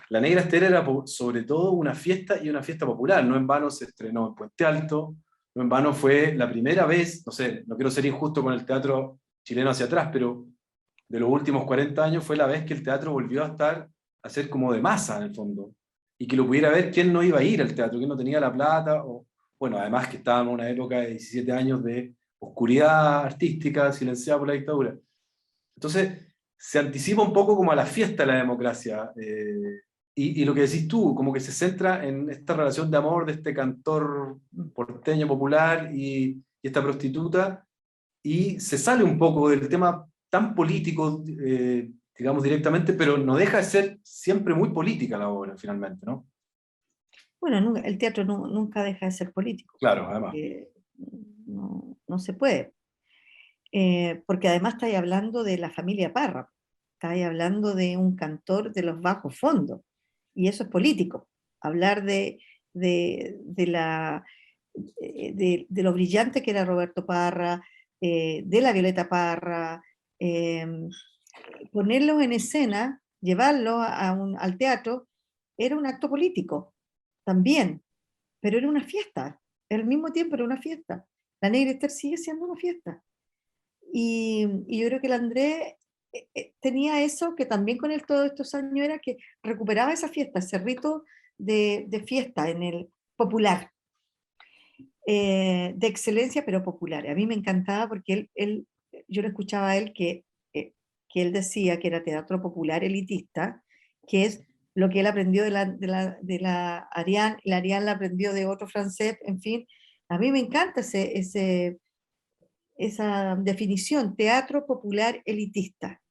la Negra Esther era sobre todo una fiesta, y una fiesta popular. No en vano se estrenó en Puente Alto, no en vano fue la primera vez, no sé, no quiero ser injusto con el teatro chileno hacia atrás, pero de los últimos 40 años fue la vez que el teatro volvió a estar, a ser como de masa en el fondo, y que lo pudiera ver quién no iba a ir al teatro, quién no tenía la plata, o bueno, además que estábamos en una época de 17 años de oscuridad artística silenciada por la dictadura. Entonces, se anticipa un poco como a la fiesta de la democracia, y lo que decís tú, como que se centra en esta relación de amor de este cantor porteño popular y esta prostituta, y se sale un poco del tema tan político, digamos directamente, pero no deja de ser siempre muy política la obra, finalmente, ¿no? Bueno, el teatro nunca deja de ser político, Claro, además. porque no se puede. Porque además estáis hablando de la familia Parra, estáis hablando de un cantor de los bajos fondos, y eso es político. Hablar de de lo brillante que era Roberto Parra, de la Violeta Parra, eh, ponerlos en escena, llevarlos al teatro, era un acto político también, pero era una fiesta, al mismo tiempo era una fiesta. La Negra Esther sigue siendo una fiesta. Y yo creo que el Andrés tenía eso, que también con él todos estos años era que recuperaba esa fiesta, ese rito de fiesta en el popular, de excelencia pero popular. A mí me encantaba porque yo lo escuchaba a él que él decía que era teatro popular elitista, que es lo que él aprendió de la Ariane, y la Ariane la aprendió de otro francés, en fin. A mí me encanta esa definición, teatro popular elitista,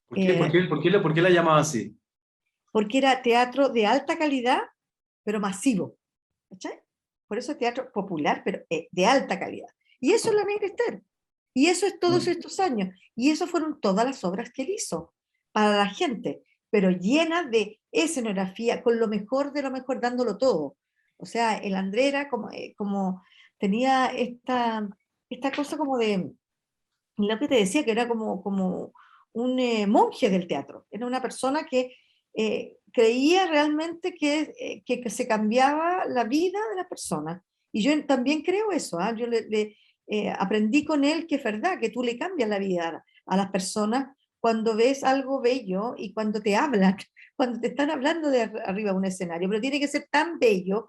¿Por qué, por eh, qué, por qué, por qué la llamaba así? porque era teatro de alta calidad, pero masivo. ¿Cachai? Por eso es teatro popular, pero de alta calidad. Y eso es la Negra Esther. Y eso es todos Mm. estos años. Y eso fueron todas las obras que él hizo para la gente, pero llena de escenografía, con lo mejor de lo mejor, dándolo todo. O sea, el André era como tenía esta cosa como de, lo que te decía, que era como un monje del teatro. Era una persona que creía realmente que se cambiaba la vida de la persona. Y yo también creo eso. Yo aprendí con él que es verdad, que tú le cambias la vida a las personas cuando ves algo bello y cuando te hablan, cuando te están hablando de arriba de un escenario, pero tiene que ser tan bello,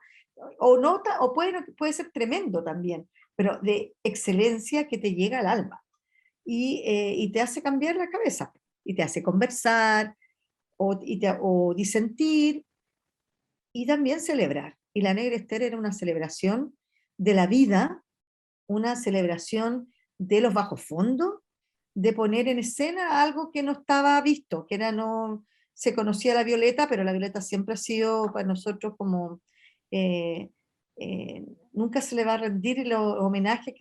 o no, o puede ser tremendo también, pero de excelencia que te llega al alma y te hace cambiar la cabeza, y te hace conversar, o disentir, y también celebrar. Y la Negra Esther era una celebración de la vida, una celebración de los bajos fondos, de poner en escena algo que no estaba visto, que era no, se conocía la Violeta, pero la Violeta siempre ha sido para nosotros como, eh, nunca se le va a rendir los homenajes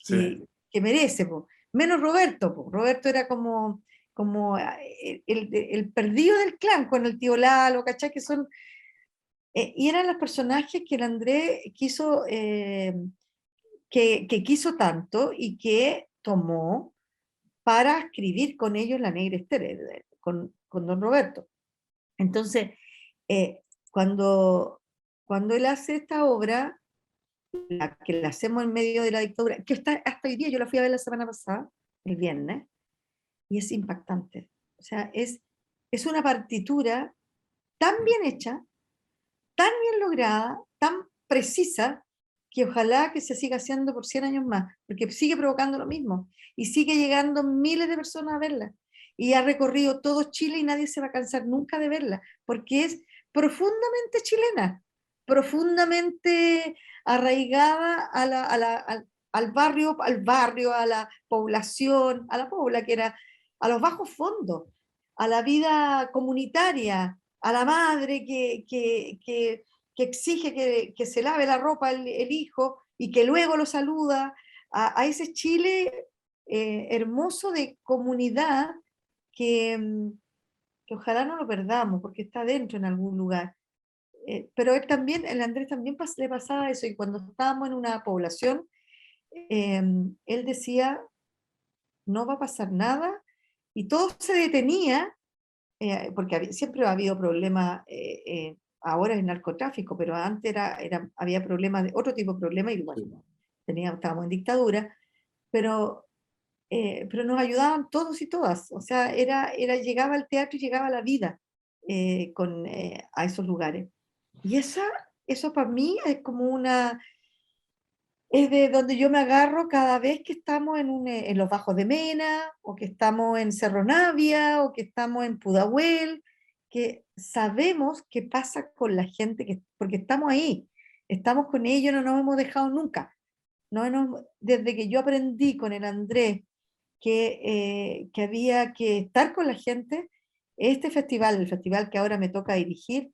Sí. que merece, po. Menos Roberto, po. Roberto era como el perdido del clan con el tío Lalo, ¿cachai? Que son, y eran los personajes que el Andrés quiso, que quiso tanto y que tomó para escribir con ellos La Negra Esther, con don Roberto. Entonces, eh, cuando, cuando él hace esta obra, que la hacemos en medio de la dictadura, que está hasta hoy día, yo la fui a ver la semana pasada, el viernes, y es impactante. O sea, es una partitura tan bien hecha, tan bien lograda, tan precisa, que ojalá que se siga haciendo por 100 años más, porque sigue provocando lo mismo, y sigue llegando miles de personas a verla, y ha recorrido todo Chile y nadie se va a cansar nunca de verla, porque es profundamente chilena, profundamente arraigada al barrio, a la población, a la pobla, que era a los bajos fondos, a la vida comunitaria, a la madre que exige que se lave la ropa el hijo y que luego lo saluda, a ese Chile hermoso de comunidad que, que ojalá no lo perdamos porque está dentro en algún lugar. Pero él también, el Andrés también le pasaba eso, y cuando estábamos en una población, él decía, no va a pasar nada, y todo se detenía, porque siempre ha habido problemas, ahora es narcotráfico, pero antes había problemas de otro tipo de problemas, y bueno, Sí. estábamos en dictadura, pero nos ayudaban todos y todas, o sea, llegaba al teatro y llegaba la vida a esos lugares. Y eso para mí es como es de donde yo me agarro cada vez que estamos en los Bajos de Mena, o que estamos en Cerro Navia, o que estamos en Pudahuel, que sabemos qué pasa con la gente, porque estamos ahí, estamos con ellos, no nos hemos dejado nunca. Desde que yo aprendí con el Andrés que había que estar con la gente, este festival, el festival que ahora me toca dirigir,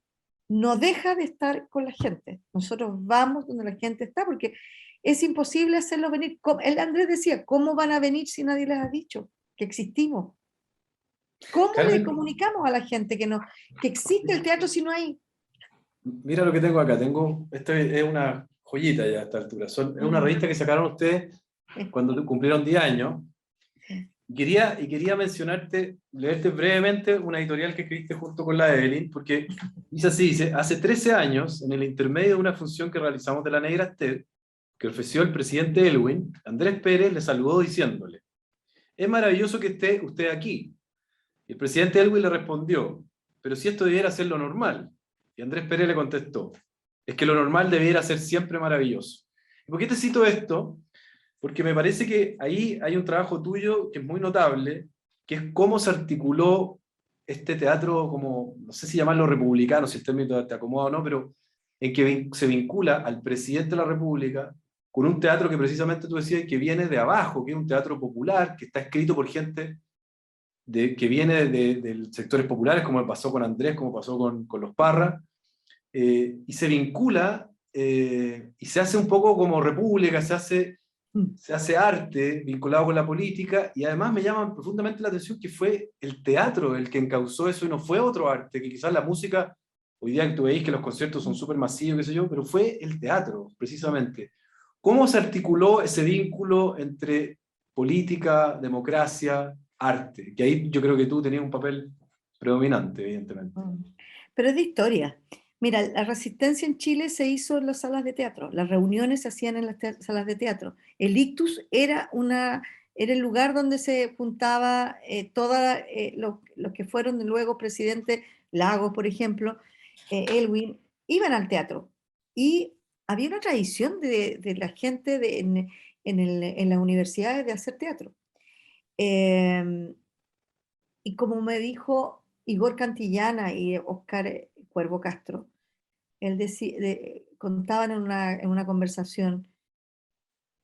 no deja de estar con la gente. Nosotros vamos donde la gente está, porque es imposible hacerlo venir. El Andrés decía, ¿cómo van a venir si nadie les ha dicho que existimos? ¿Cómo le Carmen, comunicamos a la gente que existe el teatro si no hay? mira lo que tengo acá. Esto es una joyita ya a esta altura. Es una revista que sacaron ustedes cuando cumplieron 10 años. Y quería leerte brevemente una editorial que escribiste junto con la Evelyn, porque dice así, dice, hace 13 años, en el intermedio de una función que realizamos de La Negra Esther, que ofreció el presidente Elwin, Andrés Pérez le saludó diciéndole, es maravilloso que esté usted aquí. Y el presidente Elwin le respondió, pero si esto debiera ser lo normal. Y Andrés Pérez le contestó, es que lo normal debiera ser siempre maravilloso. ¿Y por qué te cito esto? Porque me parece que ahí hay un trabajo tuyo que es muy notable, que es cómo se articuló este teatro como, no sé si llamarlo republicano, si el término te acomoda o no, pero en que se vincula al presidente de la República con un teatro que precisamente tú decías que viene de abajo, que es un teatro popular, que está escrito por gente que viene de sectores populares, como pasó con Andrés, como pasó con los Parra, y se vincula y se hace un poco como república, se hace arte vinculado con la política, y además me llama profundamente la atención que fue el teatro el que encauzó eso y no fue otro arte, que quizás la música, hoy día que tú veis que los conciertos son súper masivos, qué sé yo, pero fue el teatro, precisamente. ¿Cómo se articuló ese vínculo entre política, democracia, arte? Que ahí yo creo que tú tenías un papel predominante, evidentemente. Pero es de historia. Mira, la resistencia en Chile se hizo en las salas de teatro, las reuniones se hacían en las salas de teatro. El ictus era era el lugar donde se juntaba los que fueron luego presidente, Lagos, por ejemplo, Elwin, iban al teatro. Y había una tradición de la gente en las universidades de hacer teatro. Eh, y como me dijo Igor Cantillana y Oscar Cuervo Castro, contaban en una conversación,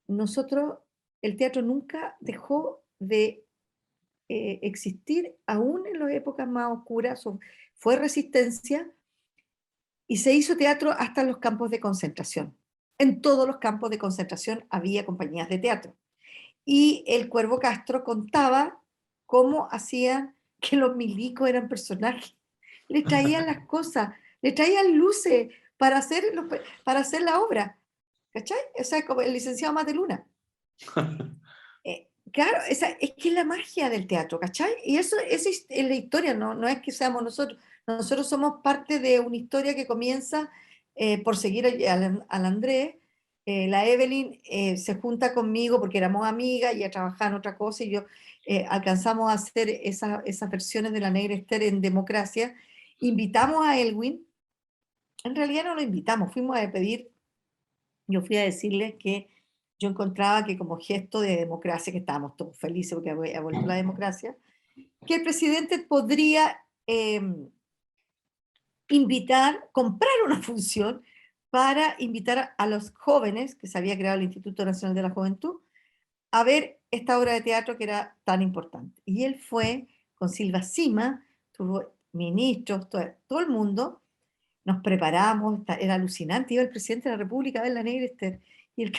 nosotros, el teatro nunca dejó de existir, aún en las épocas más oscuras, fue resistencia, y se hizo teatro hasta en los campos de concentración. En todos los campos de concentración había compañías de teatro. Y el Cuervo Castro contaba cómo hacían que los milicos eran personajes. Les traían las cosas, les traían luces para hacer la obra. ¿Cachai? O sea, como el licenciado Mateluna. Claro, es que es la magia del teatro, ¿cachai? Y eso es la historia, no es que seamos nosotros. Nosotros somos parte de una historia que comienza por seguir al Andrés. La Evelyn se junta conmigo porque éramos amigas y ella trabajaba en otra cosa y yo alcanzamos a hacer esas versiones de la Negra Esther en Democracia. Invitamos a Elwin, en realidad no lo invitamos, fuimos a pedir, yo fui a decirles que yo encontraba que como gesto de democracia, que estábamos todos felices porque había vuelto la democracia, que el presidente podría comprar una función para invitar a los jóvenes, que se había creado el Instituto Nacional de la Juventud, a ver esta obra de teatro que era tan importante. Y él fue con Silva Sima, tuvo ministros, todo el mundo, nos preparamos, era alucinante, iba el presidente de la República a ver la Negra Esther, y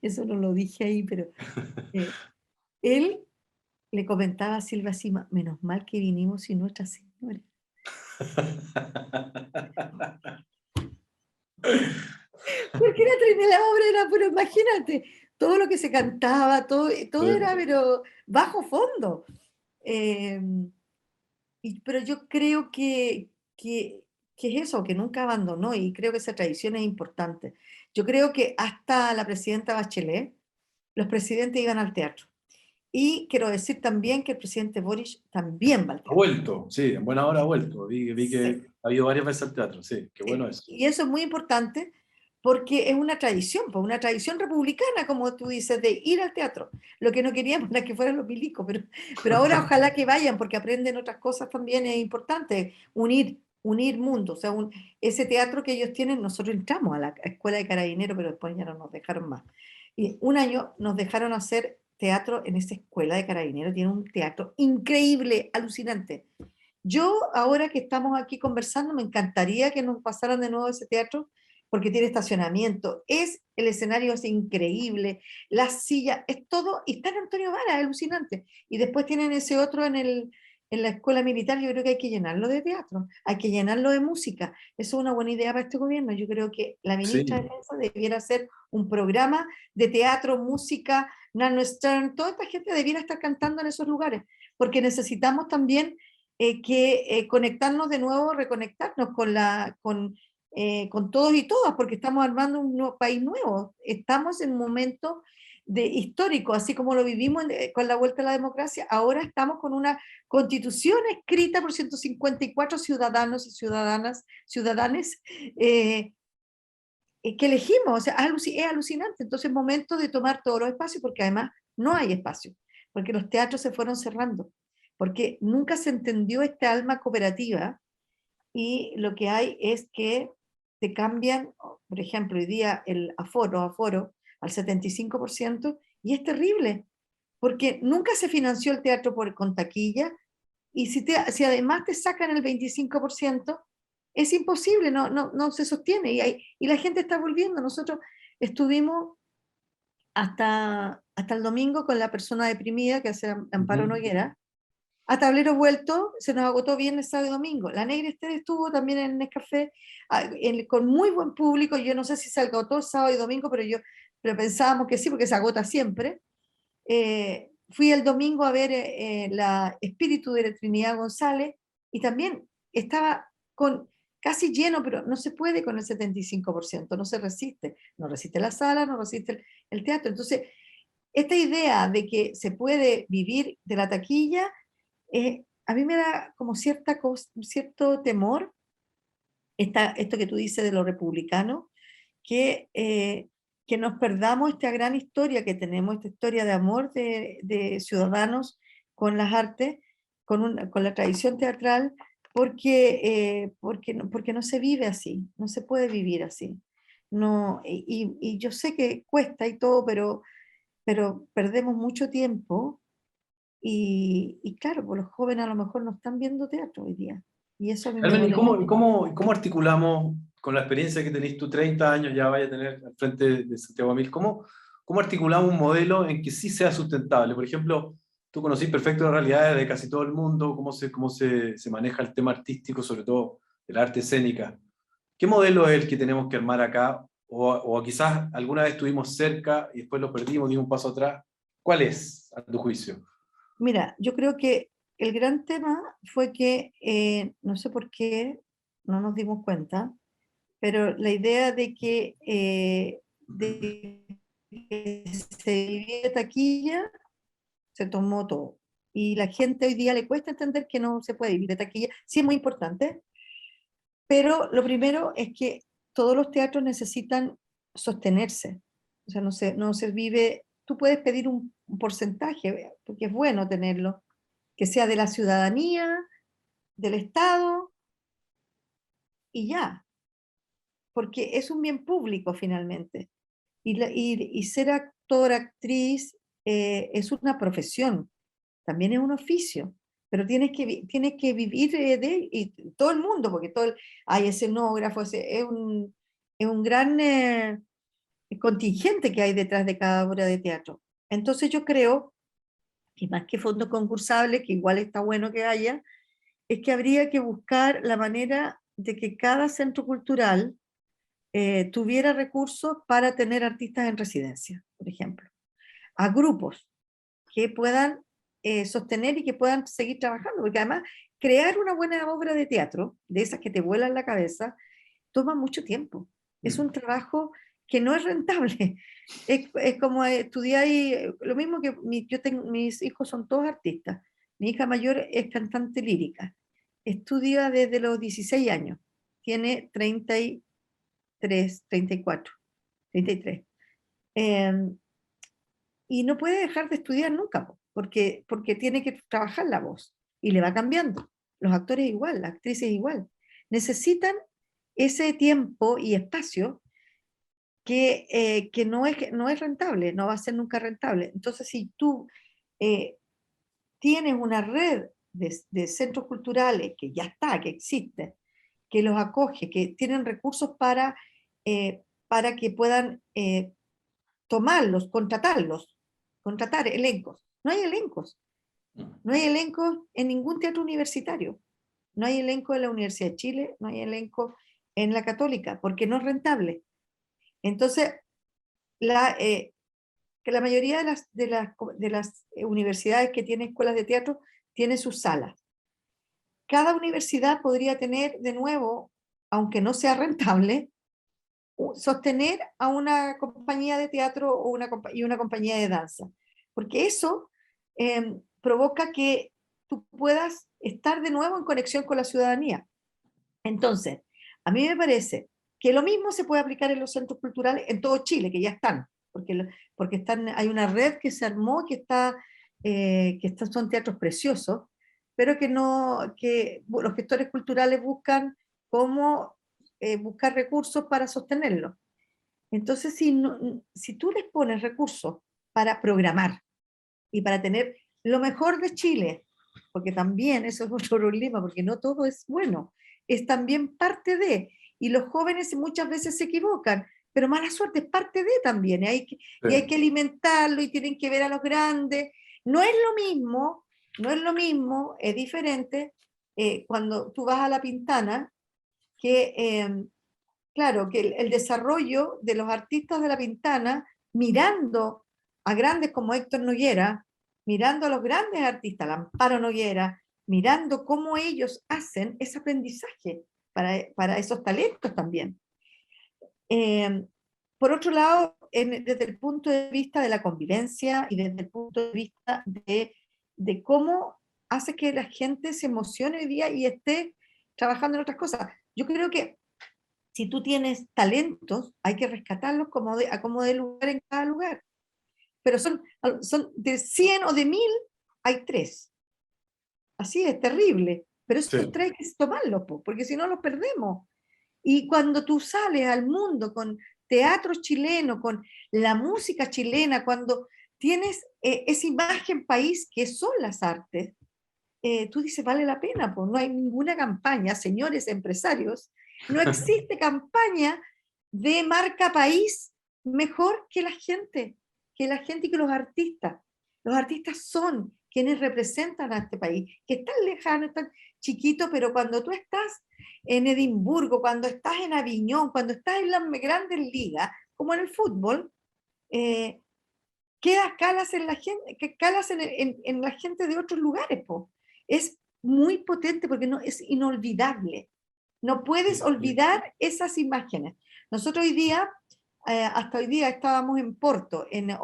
eso no lo dije ahí, pero él le comentaba a Silva Sima, menos mal que vinimos sin Nuestra Señora. Porque la obra era, pero imagínate, todo lo que se cantaba, todo era, pero bajo fondo. Eh, pero yo creo que es eso, que nunca abandonó, y creo que esa tradición es importante. Yo creo que hasta la presidenta Bachelet, los presidentes iban al teatro. Y quiero decir también que el presidente Boric también va al Ha teatro. vuelto, sí, en buena hora ha vuelto. Vi Sí. que ha habido varias veces al teatro, sí, qué bueno eso. Y eso es muy importante porque es una tradición republicana, como tú dices, de ir al teatro. Lo que no queríamos era que fueran los milicos, pero ahora ojalá que vayan porque aprenden otras cosas también, es importante, unir mundos. O sea, ese teatro que ellos tienen, nosotros entramos a la escuela de carabineros, pero después ya no nos dejaron más. Y un año nos dejaron hacer teatro en esa escuela de carabineros, tiene un teatro increíble, alucinante. Yo, ahora que estamos aquí conversando, me encantaría que nos pasaran de nuevo ese teatro, porque tiene estacionamiento, el escenario es increíble, las sillas, es todo, y está en Antonio Vara, es alucinante. Y después tienen ese otro en la escuela militar, yo creo que hay que llenarlo de teatro, hay que llenarlo de música. Eso es una buena idea para este gobierno. Yo creo que la ministra de Sí, Defensa debiera hacer un programa de teatro, música, Nano Stern, toda esta gente debiera estar cantando en esos lugares, porque necesitamos también conectarnos de nuevo, reconectarnos con todos y todas, porque estamos armando un nuevo país nuevo. Estamos en un momento histórico, así como lo vivimos con la vuelta a la democracia. Ahora estamos con una constitución escrita por 154 ciudadanos y ciudadanes que elegimos. O sea, es alucinante. Entonces es momento de tomar todos los espacios, porque además no hay espacio, porque los teatros se fueron cerrando, porque nunca se entendió esta alma cooperativa, y lo que hay es que te cambian, por ejemplo, hoy día el aforo al 75%, y es terrible, porque nunca se financió el teatro con taquilla, y si además te sacan el 25%, es imposible, no se sostiene, y la gente está volviendo. Nosotros estuvimos hasta el domingo con la persona deprimida que hace Amparo Noguera, a tablero vuelto, se nos agotó viernes, sábado y domingo. La Negra Esther estuvo también en Nescafé con muy buen público. Yo no sé si se agotó sábado y domingo, pero pensábamos que sí, porque se agota siempre. Fui el domingo a ver la Espíritu de la Trinidad González, y también estaba casi lleno, pero no se puede con el 75%, no se resiste. No resiste la sala, no resiste el teatro. Entonces, esta idea de que se puede vivir de la taquilla, a mí me da como cierto temor esto que tú dices de los republicanos, que nos perdamos esta gran historia que tenemos, esta historia de amor de ciudadanos con las artes, con la tradición teatral, porque no se vive así, no se puede vivir así. No, y yo sé que cuesta y todo, pero perdemos mucho tiempo y claro, pues los jóvenes a lo mejor no están viendo teatro hoy día. Y eso a mí me Carmen, ¿y molesta. cómo articulamos con la experiencia que tenés tú, 30 años ya vaya a tener al frente de Santiago Mil? ¿Cómo articulamos un modelo en que sí sea sustentable? Por ejemplo, tú conocís perfecto las realidades de casi todo el mundo, cómo se maneja el tema artístico, sobre todo el arte escénica. ¿Qué modelo es el que tenemos que armar acá? O quizás alguna vez estuvimos cerca y después lo perdimos, dimos un paso atrás. ¿Cuál es, a tu juicio? Mira, yo creo que el gran tema fue que, no sé por qué, no nos dimos cuenta, pero la idea de que se vivía taquilla se tomó todo. Y la gente hoy día le cuesta entender que no se puede vivir de taquilla. Sí es muy importante, pero lo primero es que todos los teatros necesitan sostenerse. O sea, no se vive, tú puedes pedir un porcentaje, porque es bueno tenerlo, que sea de la ciudadanía, del Estado y ya, porque es un bien público finalmente. Y ser actor, actriz, es una profesión, también es un oficio, pero tienes que vivir y todo el mundo, porque hay escenógrafo, es un gran contingente que hay detrás de cada obra de teatro. Entonces yo creo que más que fondos concursables, que igual está bueno que haya, es que habría que buscar la manera de que cada centro cultural tuviera recursos para tener artistas en residencia, por ejemplo, a grupos que puedan sostener y que puedan seguir trabajando, porque además crear una buena obra de teatro, de esas que te vuelan la cabeza, toma mucho tiempo. Es un trabajo que no es rentable. Es como estudiar y lo mismo que mis hijos son todos artistas. Mi hija mayor es cantante lírica. Estudia desde los 16 años. Tiene 33, 34, 33. Y no puede dejar de estudiar nunca, porque tiene que trabajar la voz y le va cambiando. Los actores igual, las actrices igual. Necesitan ese tiempo y espacio que no es rentable, no va a ser nunca rentable. Entonces, si tú eh, tienes una red de centros culturales que ya está, que existe, que los acoge, que tienen recursos para que puedan tomarlos, contratar elencos. No hay elencos. No hay elencos en ningún teatro universitario. No hay elenco en la Universidad de Chile, no hay elenco en la Católica, porque no es rentable. Entonces, que la mayoría de las universidades que tienen escuelas de teatro tienen sus salas. Cada universidad podría tener, de nuevo, aunque no sea rentable, sostener a una compañía de teatro y una compañía de danza, porque eso provoca que tú puedas estar de nuevo en conexión con la ciudadanía. Entonces, a mí me parece que lo mismo se puede aplicar en los centros culturales en todo Chile, que ya están, porque hay una red que se armó, son teatros preciosos, pero que los gestores culturales buscan cómo buscar recursos para sostenerlo. Entonces, si tú les pones recursos para programar y para tener lo mejor de Chile, porque también eso es otro problema, porque no todo es bueno, es también parte de, y los jóvenes muchas veces se equivocan, pero mala suerte es parte de también, y hay que alimentarlo y tienen que ver a los grandes. No es lo mismo, no es lo mismo, es diferente cuando tú vas a La Pintana, que claro, que el desarrollo de los artistas de La Pintana, mirando a grandes como Héctor Noguera, mirando a los grandes artistas, Amparo Noguera, mirando cómo ellos hacen ese aprendizaje para esos talentos también. Eh, por otro lado, desde el punto de vista de la convivencia y desde el punto de vista de cómo hace que la gente se emocione hoy día y esté trabajando en otras cosas. Yo creo que si tú tienes talentos, hay que rescatarlos a como de lugar en cada lugar. Pero son de 100 o de 1000, hay 3. Así es, terrible. Pero esos Sí. 3 hay que tomarlos, porque si no los perdemos. Y cuando tú sales al mundo con teatro chileno, con la música chilena, cuando tienes esa imagen país que son las artes, tú dices, vale la pena, pues no hay ninguna campaña, señores empresarios, no existe campaña de marca país mejor que la gente y que los artistas. Los artistas son quienes representan a este país, que es tan lejano, es tan chiquito, pero cuando tú estás en Edimburgo, cuando estás en Aviñón, cuando estás en las grandes ligas, como en el fútbol, calas en la gente, en la gente de otros lugares, po. Es muy potente porque no, es inolvidable. No puedes olvidar esas imágenes. Nosotros hoy día, hasta hoy día estábamos en Porto, en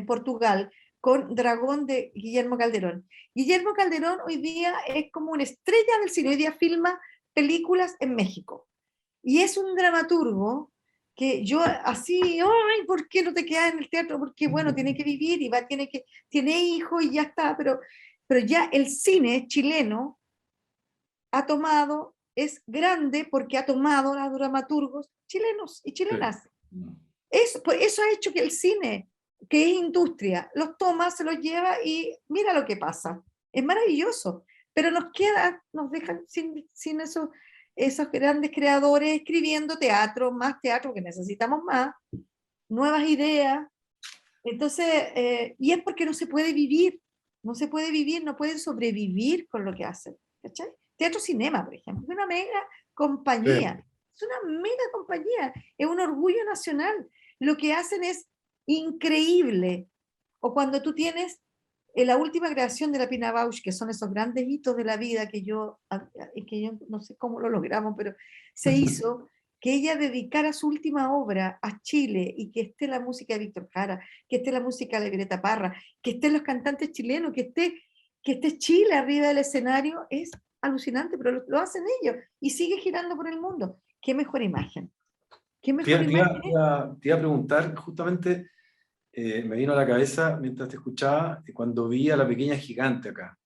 Portugal, con Dragón de Guillermo Calderón. Guillermo Calderón hoy día es como una estrella del cine, hoy día filma películas en México. Y es un dramaturgo que yo así, ay, ¿por qué no te quedas en el teatro? Porque bueno, tiene que vivir y tiene hijos y ya está, pero ya el cine chileno es grande porque ha tomado a dramaturgos chilenos y chilenas. Pues eso ha hecho que el cine, que es industria, los toma, se los lleva y mira lo que pasa. Es maravilloso, pero nos dejan sin esos grandes creadores escribiendo teatro, más teatro, que necesitamos más, nuevas ideas. Entonces, y es porque no se puede vivir, no pueden sobrevivir con lo que hacen. ¿Cachai? Teatro Cinema, por ejemplo, es una mega compañía. Sí. Es una mega compañía, es un orgullo nacional. Lo que hacen es increíble. O cuando tú tienes la última creación de la Pina Bausch, que son esos grandes hitos de la vida que yo no sé cómo lo logramos, pero se hizo, que ella dedicara su última obra a Chile y que esté la música de Víctor Jara, que esté la música de Greta Parra, que estén los cantantes chilenos, que esté Chile arriba del escenario, es alucinante, pero lo hacen ellos y sigue girando por el mundo. ¿Qué mejor imagen? ¿Qué mejor imagen? Te iba a preguntar, justamente, me vino a la cabeza mientras te escuchaba, cuando vi a La Pequeña Gigante acá.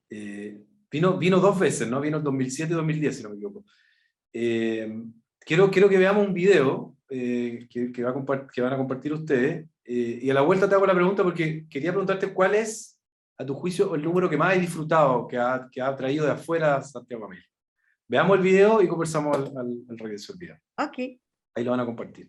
Vino 2 veces, ¿no? Vino en 2007 y 2010, si no me equivoco. Quiero que veamos un video que van a compartir ustedes, y a la vuelta te hago la pregunta porque quería preguntarte cuál es, a tu juicio, el número que más has disfrutado, que ha traído de afuera Santiago Camilo. Veamos el video y conversamos al regreso del video. Ok. Ahí lo van a compartir.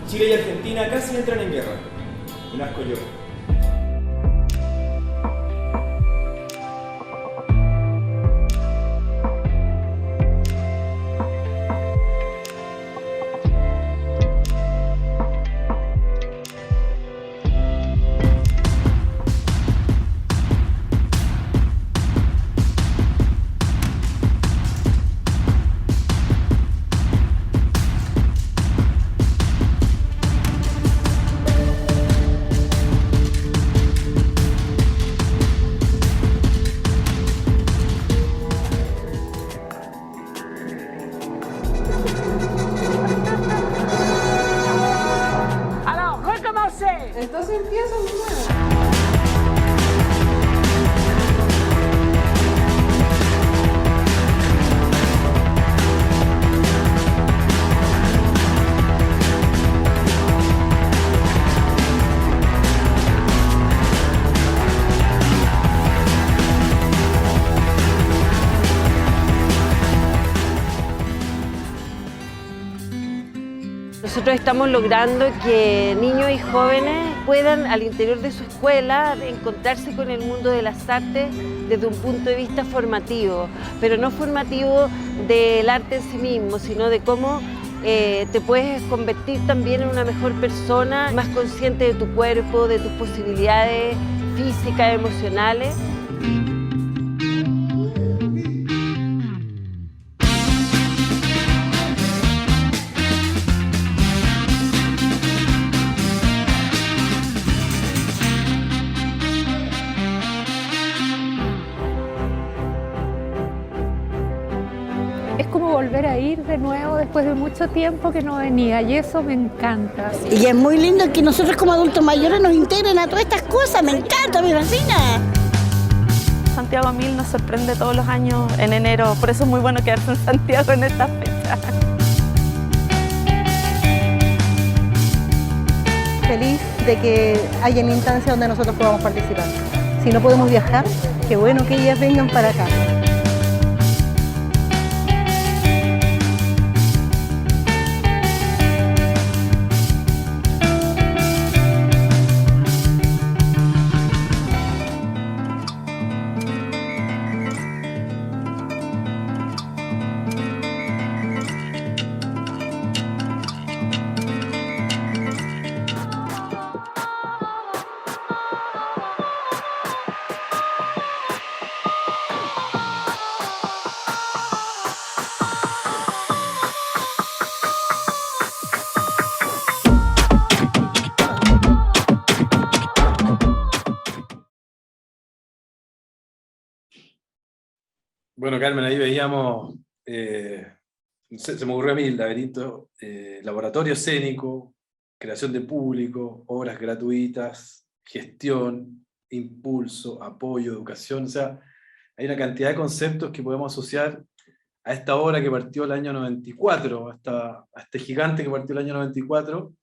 Chile y Argentina casi entran en guerra. Y nazco yo. Nosotros estamos logrando que niños y jóvenes puedan al interior de su escuela encontrarse con el mundo de las artes desde un punto de vista formativo, pero no formativo del arte en sí mismo, sino de cómo te puedes convertir también en una mejor persona, más consciente de tu cuerpo, de tus posibilidades físicas, emocionales. Es como volver a ir de nuevo después de mucho tiempo que no venía y eso me encanta. Y es muy lindo que nosotros como adultos mayores nos integren a todas estas cosas, me encanta, me fascina. Santiago 1000 nos sorprende todos los años en enero, por eso es muy bueno quedarse en Santiago en esta fecha. Feliz de que haya una instancia donde nosotros podamos participar. Si no podemos viajar, qué bueno que ellas vengan para acá. Bueno, Carmen, ahí veíamos, se me ocurrió a mí el laberinto, laboratorio escénico, creación de público, obras gratuitas, gestión, impulso, apoyo, educación, o sea, hay una cantidad de conceptos que podemos asociar a esta obra que partió el año 94, a este gigante que partió el año 94,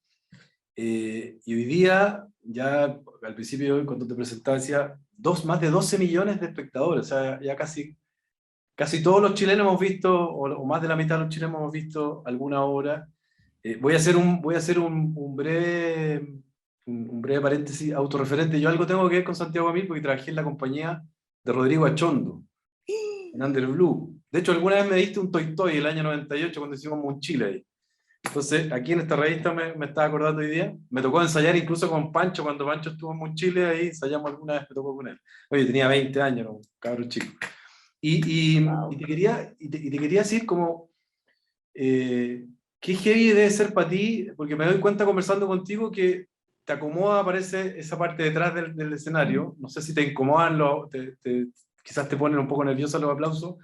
y hoy día, ya al principio cuando te presentaba decía, más de 12 millones de espectadores, o sea, ya casi todos los chilenos hemos visto, o más de la mitad de los chilenos hemos visto alguna obra. Voy a hacer un breve paréntesis autorreferente. Yo algo tengo que ver con Santiago 1000 porque trabajé en la compañía de Rodrigo Achondo, en Under Blue. De hecho, alguna vez me diste un Toy Toy el año 98 cuando hicimos un Chile ahí. Entonces, aquí en esta revista me estaba acordando hoy día, me tocó ensayar incluso con Pancho, cuando Pancho estuvo en Chile, ahí ensayamos alguna vez, me tocó con él. Oye, tenía 20 años, un cabrón chico. Wow. Y te quería decir como, qué heavy debe ser para ti, porque me doy cuenta conversando contigo que te acomoda, parece, esa parte detrás del escenario, no sé si te incomodan, quizás te ponen un poco nerviosa los aplausos,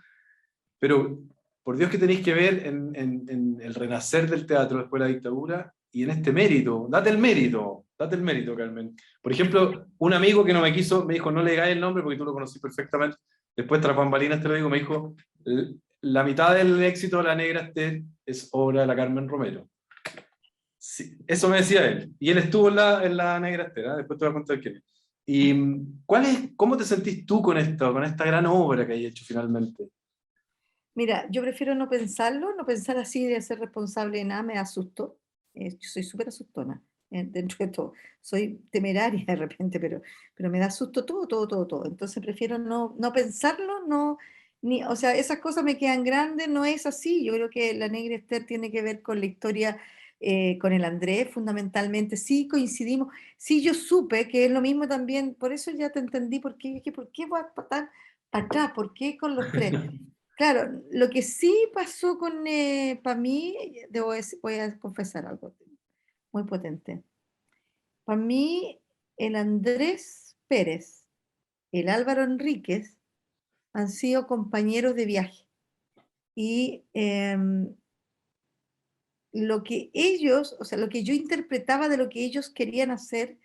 pero por Dios que tenéis que ver en el renacer del teatro después de la dictadura y en este mérito, date el mérito, Carmen. Por ejemplo, un amigo que no me quiso, me dijo, no le digáis el nombre porque tú lo conocí perfectamente, después tras bambalinas te lo digo, me dijo, la mitad del éxito de La Negra Esther es obra de la Carmen Romero. Sí, eso me decía él, y él estuvo en la Negra Esther, ¿eh? Después te voy a contar quién es. Y ¿cómo te sentís tú con esta gran obra que hay hecho finalmente? Mira, yo prefiero no pensarlo, no pensar así de ser responsable de nada, me da susto. Yo soy súper asustona dentro de todo. Soy temeraria de repente, pero me da susto todo, todo, todo, todo. Entonces prefiero no pensarlo, o sea, esas cosas me quedan grandes, no es así. Yo creo que La Negra Esther tiene que ver con la historia, con el Andrés, fundamentalmente. Sí coincidimos, sí yo supe que es lo mismo también, por eso ya te entendí, ¿por qué voy a patar para atrás? ¿Por qué con los tres? Claro, lo que sí pasó para mí, voy a confesar algo muy potente. Para mí, el Andrés Pérez, el Álvaro Enríquez, han sido compañeros de viaje. Y lo que ellos, o sea, lo que yo interpretaba de lo que ellos querían hacer,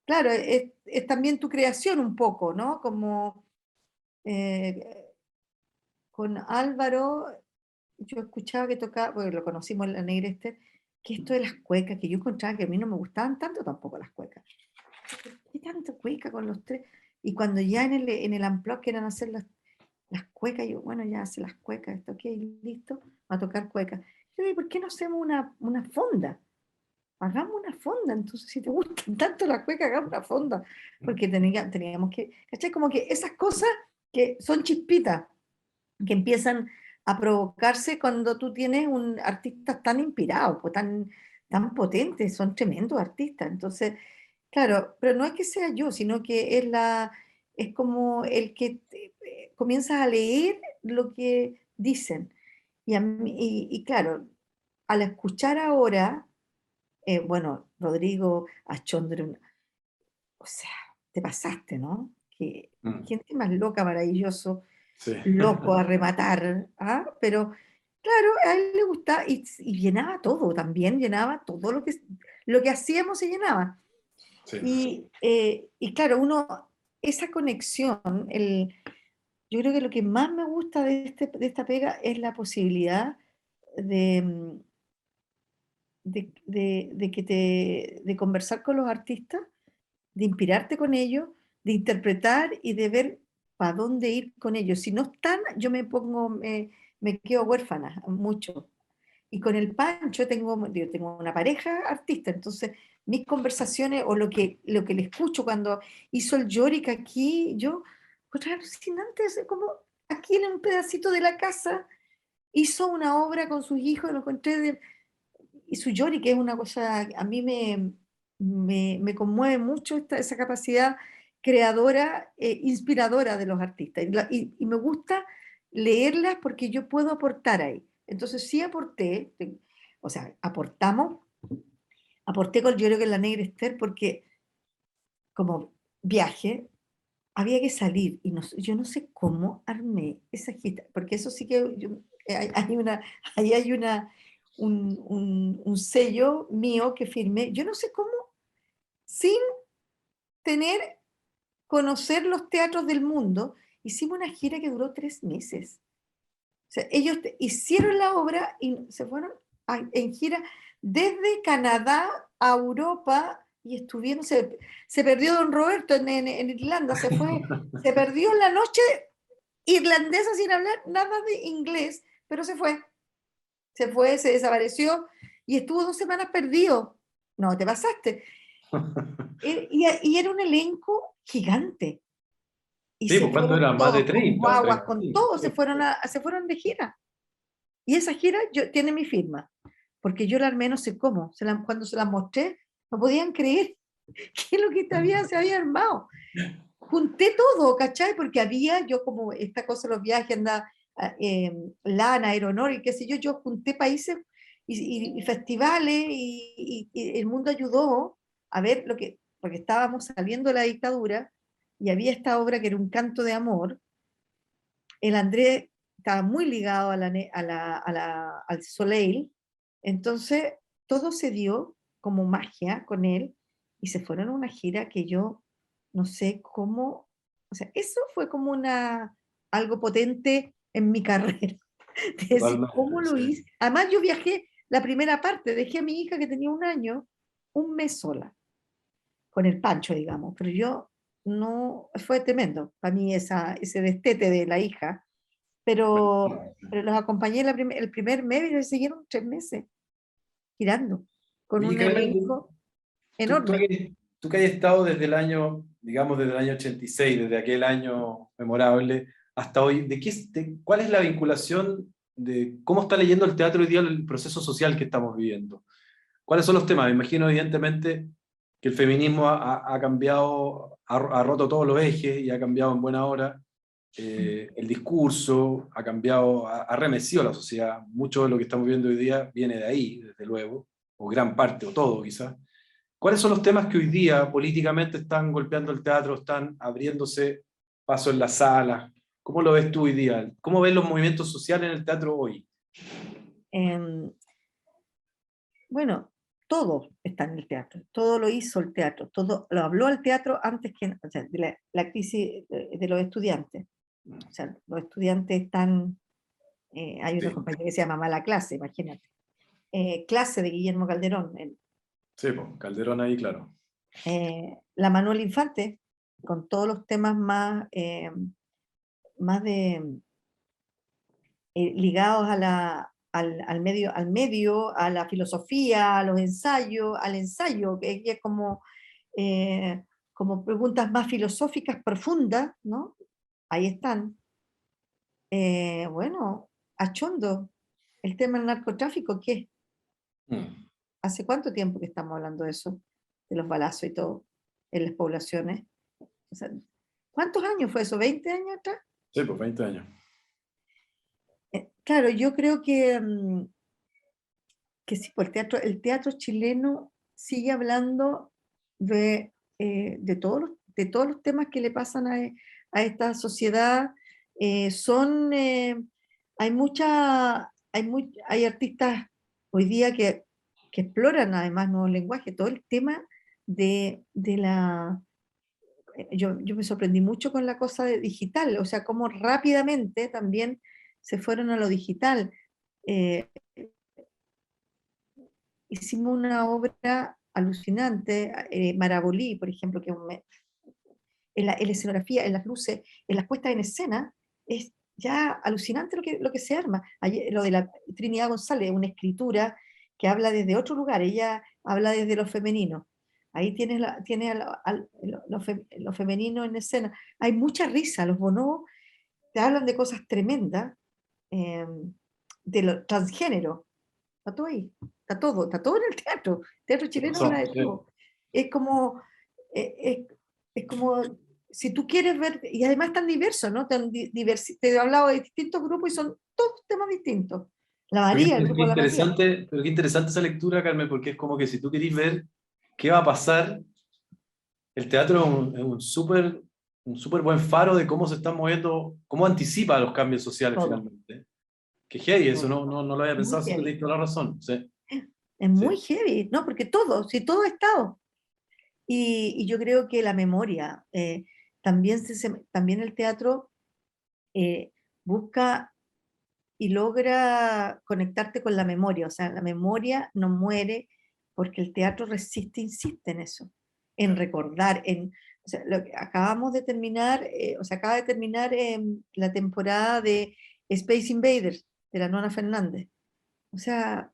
claro, es también tu creación un poco, ¿no? Como con Álvaro, yo escuchaba que tocaba, porque lo conocimos en La Negra Esther, que esto de las cuecas, que yo encontraba que a mí no me gustaban tanto tampoco las cuecas. ¿Qué tanta cueca con los tres? Y cuando ya en el amplio querían hacer las cuecas, yo, bueno, ya hace las cuecas, esto ok, listo, va a tocar cuecas. Yo digo, ¿por qué no hacemos una fonda? Hagamos una fonda, entonces si te gustan tanto las cuecas, hagamos una fonda, porque teníamos que, ¿cachai? Como que esas cosas que son chispitas, que empiezan a provocarse cuando tú tienes un artista tan inspirado, pues tan potentes, son tremendos artistas. Entonces, claro, pero no es que sea yo, sino que es como el que comienzas a leer lo que dicen. Y claro, al escuchar ahora, bueno, Rodrigo Achondre, o sea, te pasaste, ¿no? Que Mm, gente más loca, maravilloso, sí. loco a rematar, ¿ah? Pero claro, a él le gustaba y llenaba todo también, llenaba todo lo que hacíamos se llenaba. Sí. Y claro, esa conexión, yo creo que lo que más me gusta de esta pega es la posibilidad de, de conversar con los artistas, de inspirarte con ellos, de interpretar y de ver para dónde ir con ellos. Si no están, me quedo huérfana mucho. Y con el Pancho yo tengo una pareja artista, entonces mis conversaciones o lo que le escucho cuando hizo el Yorick aquí, yo, pues alucinante, es como aquí en un pedacito de la casa, hizo una obra con sus hijos, lo encontré y su Yorick es una cosa, a mí me conmueve mucho esa capacidad creadora, inspiradora de los artistas. Y me gusta leerlas porque yo puedo aportar ahí. Entonces sí aporté, o sea, aporté con yo creo que en la Negra Esther porque como viaje había que salir y yo no sé cómo armé esa gira, porque eso sí que ahí hay un sello mío que firmé, yo no sé cómo, sin conocer los teatros del mundo, hicimos una gira que duró 3 meses. O sea, ellos hicieron la obra y se fueron en gira desde Canadá a Europa y estuvieron, se perdió Don Roberto en Irlanda, se perdió en la noche irlandesa sin hablar nada de inglés, pero se desapareció y estuvo 2 semanas perdido. No, te pasaste. Y era un elenco gigante. Y Sí, se pues ¿cuánto fueron era? Más de todos, con 30 o guaguas, con 35. todo, se fueron de gira. Y esa gira tiene mi firma, porque yo la armé no sé cómo. Cuando se la mostré, no podían creer que lo que se había armado. Junté todo, ¿cachai? Porque yo como esta cosa de los viajes, Lana, Aeronor y qué sé yo junté países y festivales y el mundo ayudó a ver porque estábamos saliendo de la dictadura y había esta obra que era un canto de amor. El Andrés estaba muy ligado al Soleil, entonces todo se dio como magia con él y se fueron a una gira que yo no sé cómo, o sea, eso fue como algo potente en mi carrera, de decir cómo Totalmente, lo sí. hice. Además yo viajé la primera parte, dejé a mi hija que tenía 1 año, 1 mes sola, con el Pancho, digamos, pero yo no, fue tremendo para mí ese destete de la hija, pero los acompañé el primer mes y siguieron 3 meses girando con Oye, un Carmen, elenco tú, enorme. tú que has estado desde el año, digamos, desde el año 86, desde aquel año memorable, hasta hoy, ¿cuál es la vinculación de cómo está leyendo el teatro hoy día el proceso social que estamos viviendo? ¿Cuáles son los temas? Me imagino, evidentemente, que el feminismo ha cambiado, ha roto todos los ejes y ha cambiado en buena hora. El discurso ha cambiado, ha remecido a la sociedad. Mucho de lo que estamos viendo hoy día viene de ahí, desde luego, o gran parte, o todo quizás. ¿Cuáles son los temas que hoy día políticamente están golpeando el teatro, están abriéndose paso en las salas? ¿Cómo lo ves tú hoy día? ¿Cómo ves los movimientos sociales en el teatro hoy? Em, bueno, todo está en el teatro, todo lo hizo el teatro, todo lo habló el teatro antes o sea, de la crisis de los estudiantes. O sea, los estudiantes hay una Sí, compañía que se llama Mala Clase, imagínate. Clase de Guillermo Calderón, sí, pues, Calderón ahí, claro. la Manuel Infante, con todos los temas más ligados al medio, a la filosofía, a los ensayos, al ensayo, que es como preguntas más filosóficas profundas, ¿no? Ahí están. Bueno, Achondo, el tema del narcotráfico, ¿qué? ¿Hace cuánto tiempo que estamos hablando de eso? De los balazos y todo, en las poblaciones. O sea, ¿cuántos años fue eso? ¿20 años atrás? Sí, pues 20 años. Claro, yo creo que sí, pues el teatro chileno sigue hablando de todos los temas que le pasan a esta sociedad. Hay artistas hoy día que exploran además nuevos lenguajes, todo el tema de la... Yo me sorprendí mucho con la cosa de digital, o sea, cómo rápidamente también se fueron a lo digital. Hicimos una obra alucinante, Marabolí, por ejemplo, que en la escenografía, en las luces, en las puestas en escena, es ya alucinante lo que se arma. Lo de la Trinidad González, una escritura que habla desde otro lugar, ella habla desde lo femenino. Ahí tienes lo femenino en escena. Hay mucha risa, los bonobos te hablan de cosas tremendas, de lo transgénero. Está todo ahí, está todo en el teatro. El teatro chileno habla de todo. Es como, es como, si tú quieres ver, y además tan diverso, ¿no? Te he hablado de distintos grupos y son todos temas distintos. La María, el grupo de la María. Pero qué interesante esa lectura, Carmen, porque es como que si tú querís ver qué va a pasar, el teatro es un súper buen faro de cómo se están moviendo, cómo anticipa los cambios sociales Todo. finalmente. Que heavy, eso no lo había pensado, si te diste la razón. Sí. Es muy heavy, ¿no? Porque todo ha estado. Y yo creo que la memoria, también el teatro busca y logra conectarte con la memoria, o sea, la memoria no muere porque el teatro resiste, insiste en eso, en recordar, o sea, lo que acabamos de terminar, acaba de terminar la temporada de Space Invaders, de la Nona Fernández. O sea,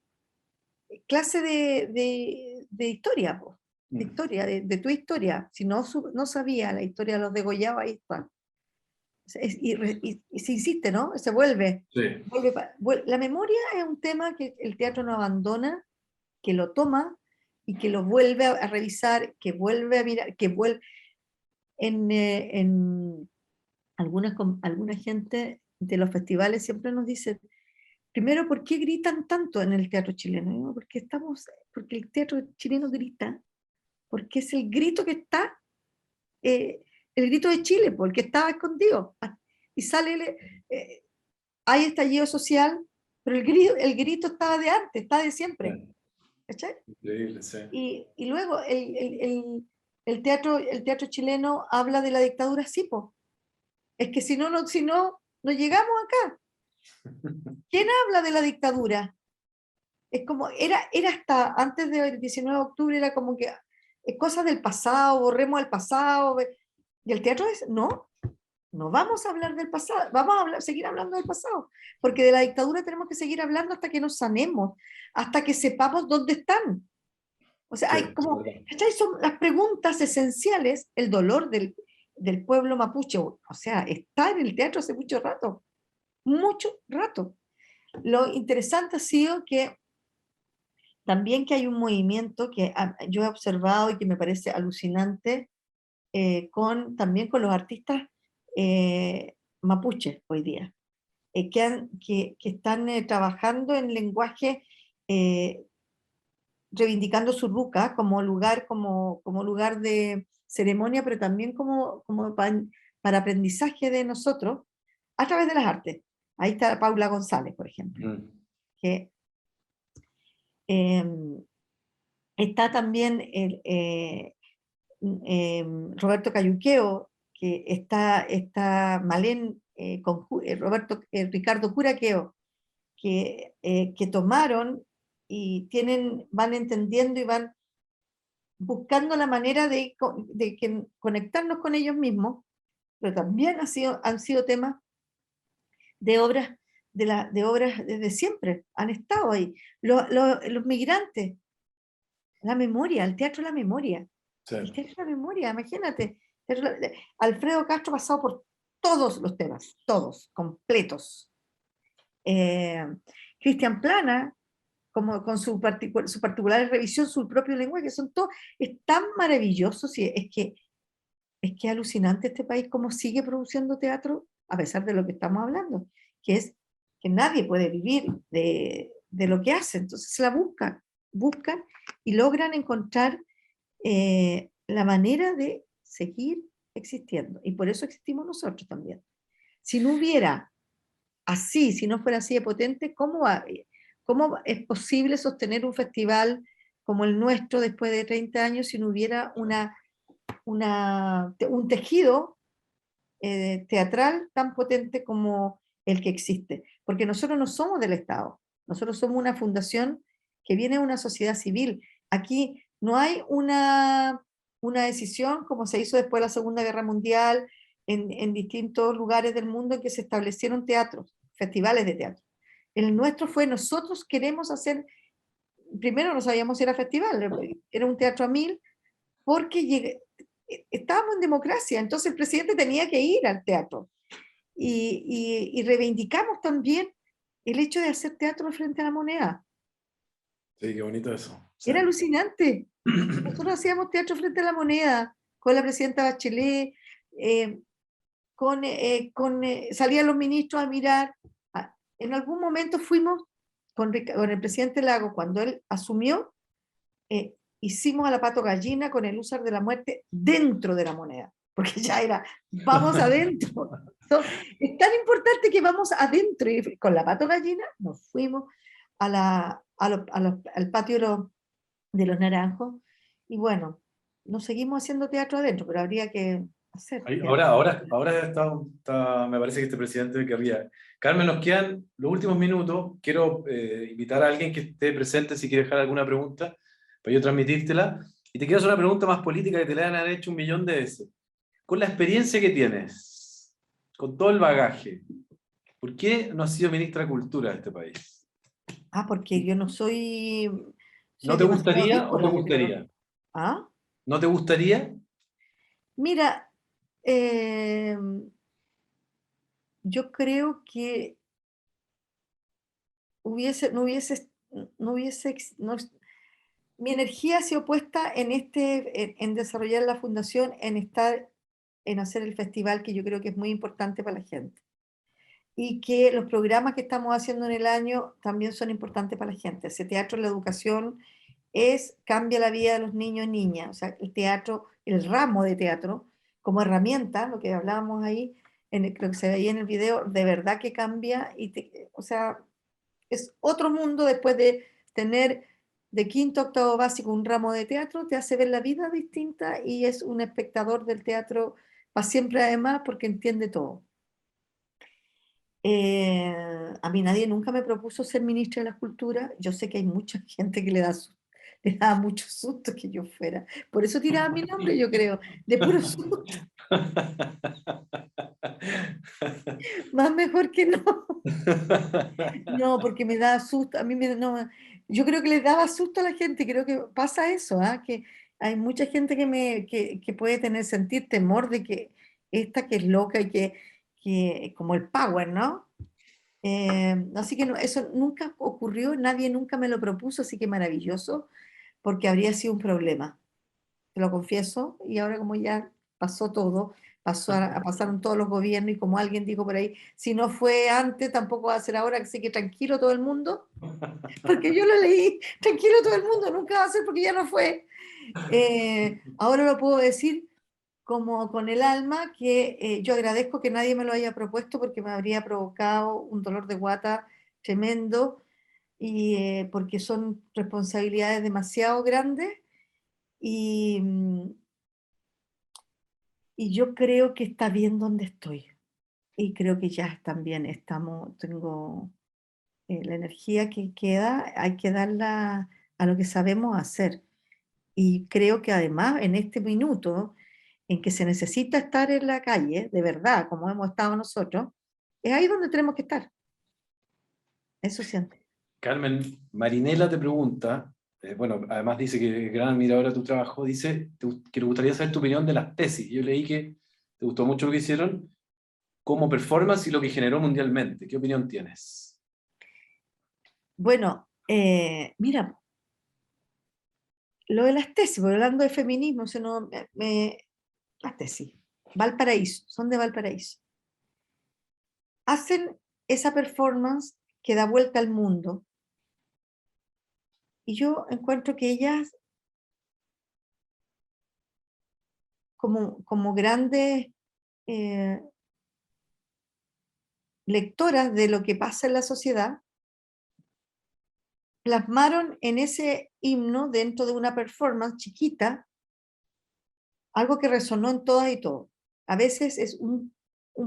clase de historia, po, de historia, de tu historia. Si no sabía la historia de los degollados, ahí está. Y se insiste, ¿no? Se vuelve. Sí. La memoria es un tema que el teatro no abandona, que lo toma y que lo vuelve a revisar, que vuelve a mirar, que vuelve... En alguna gente de los festivales siempre nos dice, primero, ¿por qué gritan tanto en el teatro chileno? Porque el teatro chileno grita, porque es el grito que está, el grito de Chile, porque estaba escondido. Y hay estallido social, pero el grito estaba de antes, está de siempre. ¿Cachai? Increíble, sí. Y luego el teatro chileno habla de la dictadura, sí, po. Es que si no llegamos acá. ¿Quién habla de la dictadura? Es como, era hasta antes del 19 de octubre, era como que cosas del pasado, borremos el pasado. Y el teatro es, no vamos a hablar del pasado, vamos a seguir hablando del pasado, porque de la dictadura tenemos que seguir hablando hasta que nos sanemos, hasta que sepamos dónde están. O sea, hay como, ¿cachai? Son las preguntas esenciales, el dolor del pueblo mapuche, o sea, está en el teatro hace mucho rato. Lo interesante ha sido que también que hay un movimiento que yo he observado y que me parece alucinante, también con los artistas mapuche hoy día, que están trabajando en lenguaje, reivindicando su ruca como lugar de ceremonia, pero también como para aprendizaje de nosotros a través de las artes. Ahí está Paula González, por ejemplo, que está también Roberto Cayuqueo, que está Malén, Ricardo Curaqueo, que tomaron y van entendiendo y van buscando la manera de conectarnos con ellos mismos, pero también han sido temas de obras de obras desde siempre, han estado ahí. Los migrantes, la memoria, el teatro de la memoria. Sí. El teatro de la memoria, imagínate. Alfredo Castro ha pasado por todos los temas, todos, completos. Cristian Plana, como con su particular revisión, su propio lenguaje, son todos, es tan maravilloso, es que es alucinante este país cómo sigue produciendo teatro, a pesar de lo que estamos hablando, que es que nadie puede vivir de lo que hace, entonces se la buscan y logran encontrar la manera de seguir existiendo, y por eso existimos nosotros también. Si no hubiera así, si no fuera así de potente, ¿cómo es posible sostener un festival como el nuestro después de 30 años si no hubiera un tejido teatral tan potente como el que existe? Porque nosotros no somos del Estado, nosotros somos una fundación que viene de una sociedad civil. Aquí no hay una decisión como se hizo después de la Segunda Guerra Mundial en distintos lugares del mundo en que se establecieron teatros, festivales de teatro. El nuestro fue, nosotros queremos hacer, primero no sabíamos si era festival, era un teatro a 1000, porque estábamos en democracia, entonces el presidente tenía que ir al teatro. Y reivindicamos también el hecho de hacer teatro frente a la moneda. Sí, qué bonito eso. Sí. Era alucinante. Nosotros hacíamos teatro frente a la moneda, con la presidenta Bachelet, salían los ministros a mirar. En algún momento fuimos con el presidente Lagos, cuando él asumió, hicimos a la Pato Gallina con el Húsar de la Muerte dentro de la moneda, porque ya era, vamos adentro. Entonces, es tan importante que vamos adentro, y con la Pato Gallina nos fuimos al patio de los Naranjos, y bueno, nos seguimos haciendo teatro adentro, pero habría que hacer. Ahora me parece que este presidente querría. Carmen, nos quedan los últimos minutos. Quiero invitar a alguien que esté presente si quiere dejar alguna pregunta para yo transmitírtela. Y te quiero hacer una pregunta más política que te la han hecho 1.000.000 de veces. Con la experiencia que tienes, con todo el bagaje, ¿por qué no has sido ministra de Cultura de este país? Porque yo no soy... ¿No te gustaría o te gustaría? ¿Ah? ¿No te gustaría? Mira, yo creo que mi energía ha sido puesta en desarrollar la fundación, en hacer el festival, que yo creo que es muy importante para la gente. Y que los programas que estamos haciendo en el año también son importantes para la gente. Ese teatro en la educación cambia la vida de los niños y niñas. O sea, el teatro, el ramo de teatro, como herramienta, lo que hablábamos ahí, creo que se veía en el video, de verdad que cambia, o sea, es otro mundo después de tener de quinto a octavo básico un ramo de teatro, te hace ver la vida distinta y es un espectador del teatro para siempre además porque entiende todo. A mí nadie nunca me propuso ser ministra de la Cultura. Yo sé que hay mucha gente que le daba mucho susto que yo fuera. Por eso tiraba mi nombre, yo creo, de puro susto. Más mejor que no. No, porque me da susto. A mí yo creo que le daba susto a la gente. Creo que pasa eso, que hay mucha gente que puede sentir temor de que esta que es loca y que como el power, ¿no? Así que eso nunca ocurrió, nadie nunca me lo propuso, así que maravilloso, porque habría sido un problema, te lo confieso, y ahora como ya pasó todo, pasaron todos los gobiernos, y como alguien dijo por ahí, si no fue antes, tampoco va a ser ahora, así que tranquilo todo el mundo, porque yo lo leí, tranquilo todo el mundo, nunca va a ser porque ya no fue. Ahora lo puedo decir como con el alma, que yo agradezco que nadie me lo haya propuesto porque me habría provocado un dolor de guata tremendo, y porque son responsabilidades demasiado grandes, y yo creo que está bien donde estoy, y creo que ya también tengo la energía que queda, hay que darla a lo que sabemos hacer, y creo que además en este minuto en que se necesita estar en la calle, de verdad, como hemos estado nosotros, es ahí donde tenemos que estar. Eso siento. Carmen, Marinela te pregunta, bueno, además dice que es gran admiradora de tu trabajo, dice que le gustaría saber tu opinión de las tesis. Yo leí que te gustó mucho lo que hicieron como performance y lo que generó mundialmente. ¿Qué opinión tienes? Bueno, mira, lo de las tesis, porque hablando de feminismo, las tesis, Valparaíso, son de Valparaíso. Hacen esa performance que da vuelta al mundo. Y yo encuentro que ellas, como grandes lectoras de lo que pasa en la sociedad, plasmaron en ese himno, dentro de una performance chiquita, algo que resonó en todas y todos. A veces es un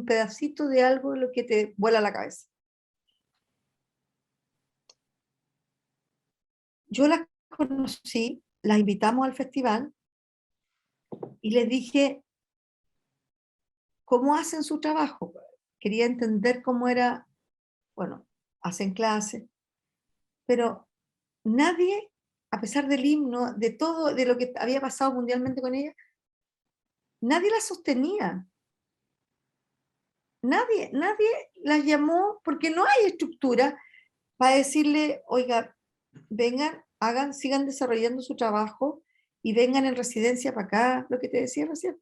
pedacito de algo lo que te vuela la cabeza. Yo las conocí, las invitamos al festival y les dije cómo hacen su trabajo. Quería entender cómo era, bueno, hacen clases, pero nadie, a pesar del himno, de todo, de lo que había pasado mundialmente con ella, nadie la sostenía. Nadie las llamó, porque no hay estructura para decirle, oiga, vengan, sigan desarrollando su trabajo y vengan en residencia para acá, lo que te decía recién.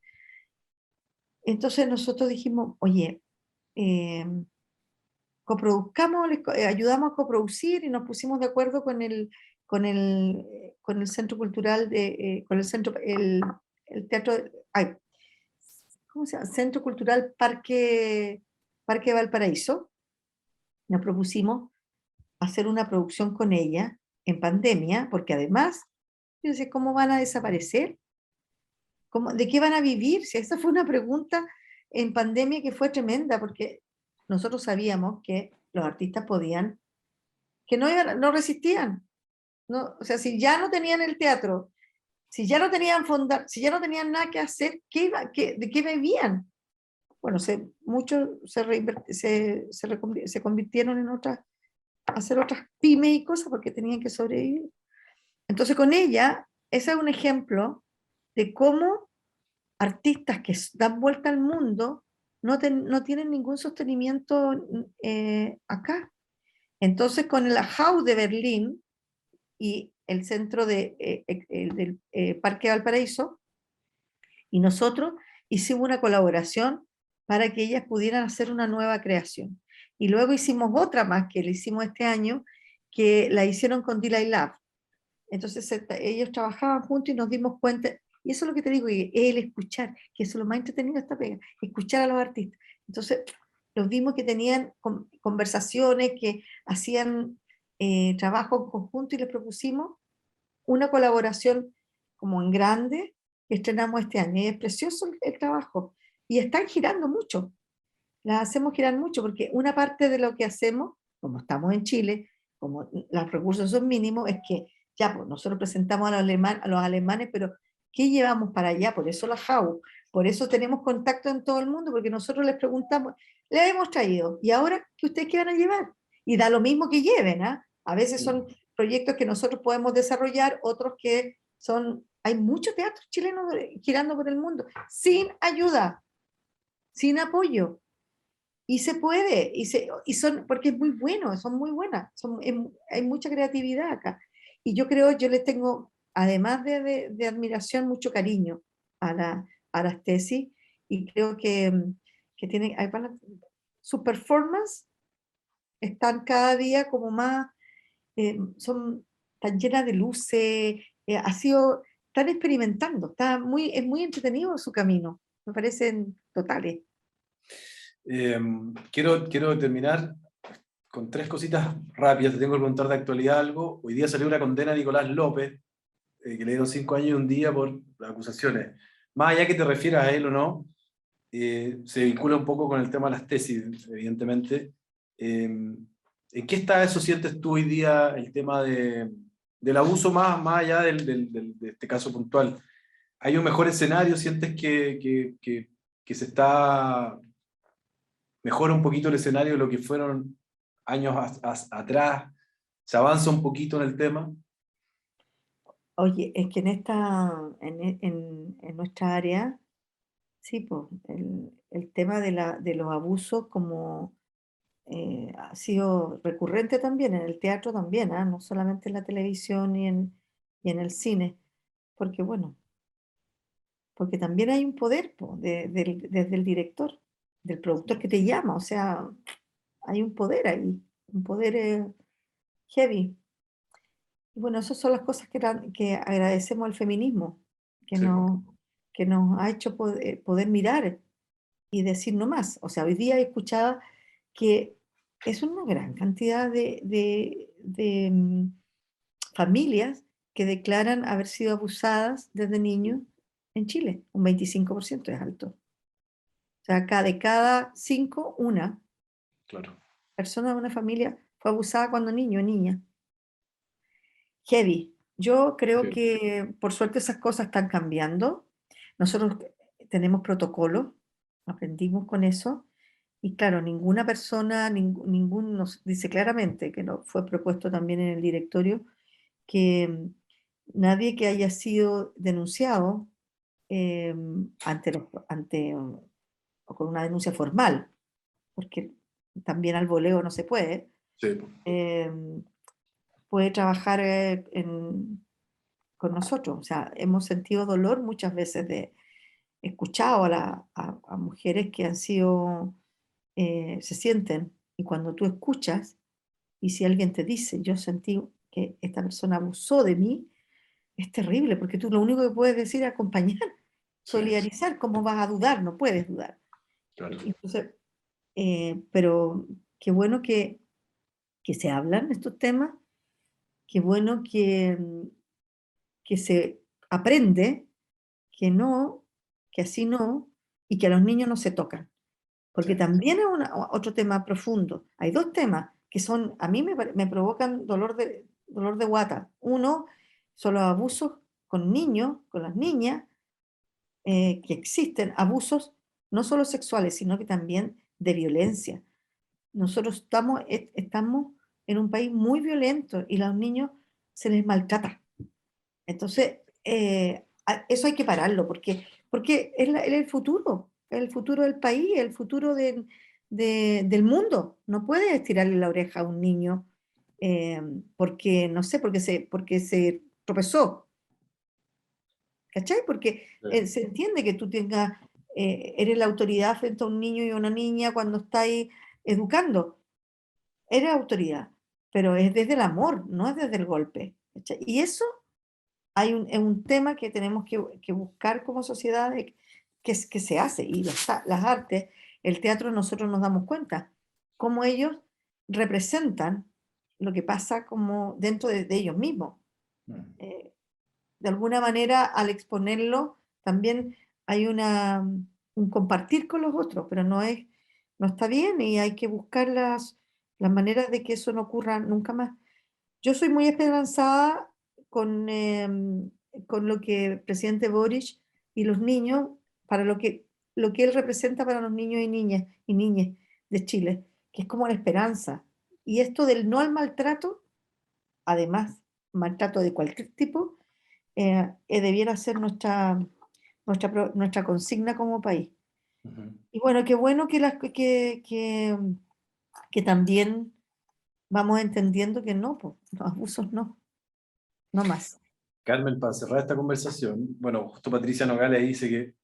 Entonces nosotros dijimos, oye, ayudamos a coproducir y nos pusimos de acuerdo con el Centro Cultural con el Centro, el Teatro, ¿cómo se llama? Centro Cultural Parque Valparaíso. Nos propusimos hacer una producción con ella en pandemia, porque además, yo decía, ¿cómo van a desaparecer? ¿De qué van a vivir? Si esa fue una pregunta en pandemia que fue tremenda, porque nosotros sabíamos que los artistas podían, que no resistían. No, o sea, si ya no tenían el teatro, si ya no tenían si ya no tenían nada que hacer, ¿de qué vivían? Bueno, muchos se convirtieron en hacer otras pymes y cosas porque tenían que sobrevivir. Entonces con ella, ese es un ejemplo de cómo artistas que dan vuelta al mundo no tienen ningún sostenimiento acá. Entonces con el AHAU de Berlín y el centro del Parque Valparaíso, y nosotros hicimos una colaboración para que ellas pudieran hacer una nueva creación. Y luego hicimos otra más que le hicimos este año, que la hicieron con Delay Lab. Entonces ellos trabajaban juntos y nos dimos cuenta, y eso es lo que te digo, el escuchar, que eso es lo más entretenido de esta pega, escuchar a los artistas. Entonces los vimos que tenían conversaciones, que hacían trabajo en conjunto, y les propusimos una colaboración como en grande, que estrenamos este año, y es precioso el trabajo, y están girando mucho, las hacemos girar mucho, porque una parte de lo que hacemos, como estamos en Chile, como los recursos son mínimos, es que ya, pues nosotros presentamos a los alemanes, pero ¿qué llevamos para allá? Por eso la JAU, por eso tenemos contacto en todo el mundo, porque nosotros les preguntamos, les hemos traído, ¿y ahora ustedes qué van a llevar? Y da lo mismo que lleven, ¿ah? A veces son proyectos que nosotros podemos desarrollar, otros que hay muchos teatros chilenos girando por el mundo, sin ayuda, sin apoyo. Y se puede, porque es muy bueno, son muy buenas, hay mucha creatividad acá. Y yo les tengo, además de admiración, mucho cariño a las tesis, y creo que tienen, su performance están cada día como más, tan llenas de luces, están experimentando, es muy entretenido su camino, me parecen totales. Quiero terminar con 3 cositas rápidas. Te tengo que preguntar de actualidad algo. Hoy día salió una condena a Nicolás López, que le dieron 5 años y un día por las acusaciones. Más allá que te refieras a él o no, se vincula un poco con el tema de las tesis, evidentemente. ¿En qué está eso, sientes tú hoy día, el tema del abuso más allá de este caso puntual? ¿Hay un mejor escenario? ¿Sientes que se está... mejora un poquito el escenario de lo que fueron años atrás? ¿Se avanza un poquito en el tema? Oye, es que en nuestra área, sí, pues, el tema de los abusos como ha sido recurrente también, en el teatro también, ¿ah? No solamente en la televisión y en el cine, porque bueno, porque también hay un poder po, desde el director, del productor que te llama, o sea, hay un poder ahí, un poder heavy. Y bueno, esas son las cosas que agradecemos al feminismo, que Sí, po. nos, que nos ha hecho poder mirar y decir no más. O sea, hoy día he escuchado que es una gran cantidad de familias que declaran haber sido abusadas desde niños en Chile. Un 25% es alto. O sea, de cada 5, una Claro. persona de una familia fue abusada cuando niño o niña. Heavy. Yo creo Sí. que por suerte esas cosas están cambiando. Nosotros tenemos protocolos, aprendimos con eso. Y claro, ninguna persona, ningún nos dice claramente, que no fue propuesto también en el directorio, que nadie que haya sido denunciado o con una denuncia formal, porque también al voleo no se puede, Sí, po. puede trabajar con nosotros. O sea, hemos sentido dolor muchas veces escuchado a mujeres que han sido, se sienten, y cuando tú escuchas, y si alguien te dice, yo sentí que esta persona abusó de mí, es terrible, porque tú lo único que puedes decir es acompañar, Sí, solidarizar. ¿Cómo vas a dudar? No puedes dudar. claro. Entonces, pero qué bueno que se hablan estos temas, qué bueno que se aprende que no, que así no, y que a los niños no se tocan. Porque Sí. también es otro tema profundo. Hay dos temas que son, a mí me provocan dolor de guata. Uno son los abusos con niños, con las niñas, que existen abusos no solo sexuales, sino que también de violencia. Nosotros estamos en un país muy violento y a los niños se les maltrata. Entonces, eso hay que pararlo, porque es el futuro del país, el futuro del mundo. No puedes estirarle la oreja a un niño porque, no sé, porque se tropezó, ¿cachai? Porque Sí. se entiende que eres la autoridad frente a un niño y a una niña cuando estáis educando. Eres autoridad, pero es desde el amor, no es desde el golpe, ¿cachai? Y eso es un tema que tenemos que buscar como sociedad que se hace. Y las artes, el teatro, nosotros nos damos cuenta cómo ellos representan lo que pasa como dentro de ellos mismos. Mm. De alguna manera, al exponerlo, también hay un compartir con los otros, pero no está bien y hay que buscar las maneras de que eso no ocurra nunca más. Yo soy muy esperanzada con lo que el presidente Boric y los niños, para lo que él representa para los niños y niñas de Chile, que es como la esperanza. Y esto del no al maltrato, además, maltrato de cualquier tipo, debiera ser nuestra consigna como país. Ujú. Y bueno, qué bueno que también vamos entendiendo que no, pues, los abusos no más. Carmen, para cerrar esta conversación, bueno, justo Patricia Nogales dice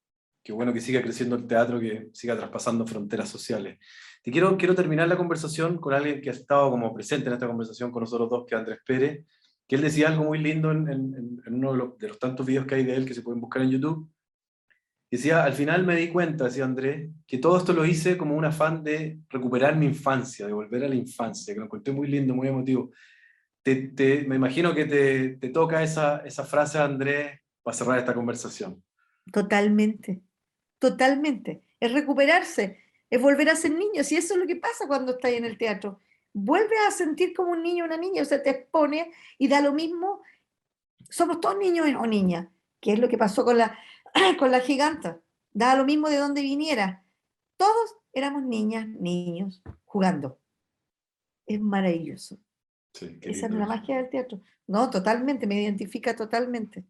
que bueno que siga creciendo el teatro, que siga traspasando fronteras sociales. Quiero terminar la conversación con alguien que ha estado como presente en esta conversación con nosotros dos, que es Andrés Pérez, que él decía algo muy lindo en uno de los tantos videos que hay de él que se pueden buscar en YouTube. Decía, al final me di cuenta, decía Andrés, que todo esto lo hice como un afán de recuperar mi infancia, de volver a la infancia, que lo encontré muy lindo, muy emotivo. Me imagino que te toca esa frase, Andrés, para cerrar esta conversación. Totalmente, totalmente. Es recuperarse, es volver a ser niño. Si eso es lo que pasa cuando estás en el teatro. Vuelves a sentir como un niño o una niña, o sea, te expones y da lo mismo. Somos todos niños o niñas, que es lo que pasó con la giganta. Da lo mismo de dónde viniera. Todos éramos niñas, niños, jugando. es maravilloso. Sí, qué Esa es lindo. la magia del teatro. No, totalmente, me identifica totalmente.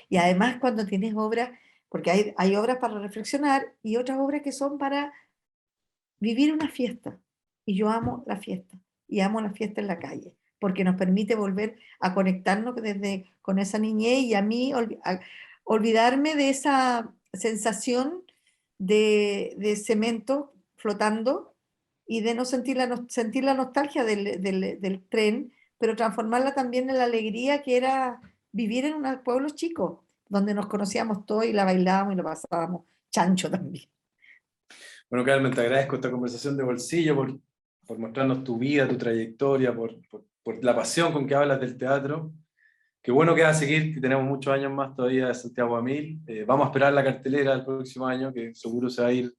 Y además cuando tienes obras, porque hay obras para reflexionar y otras obras que son para vivir una fiesta. Y yo amo la fiesta. Y amo la fiesta en la calle, porque nos permite volver a conectarnos con esa niñez y a mí olvidarme de esa sensación de cemento flotando y de no sentir la nostalgia del tren, pero transformarla también en la alegría que era vivir en un pueblo chico, donde nos conocíamos todos y la bailábamos y lo pasábamos chancho también. Bueno, Carmen, te agradezco esta conversación de bolsillo por mostrarnos tu vida, tu trayectoria, por la pasión con que hablas del teatro. Qué bueno que va a seguir, que tenemos muchos años más todavía de Santiago a 1000. Vamos a esperar la cartelera del próximo año, que seguro se va a ir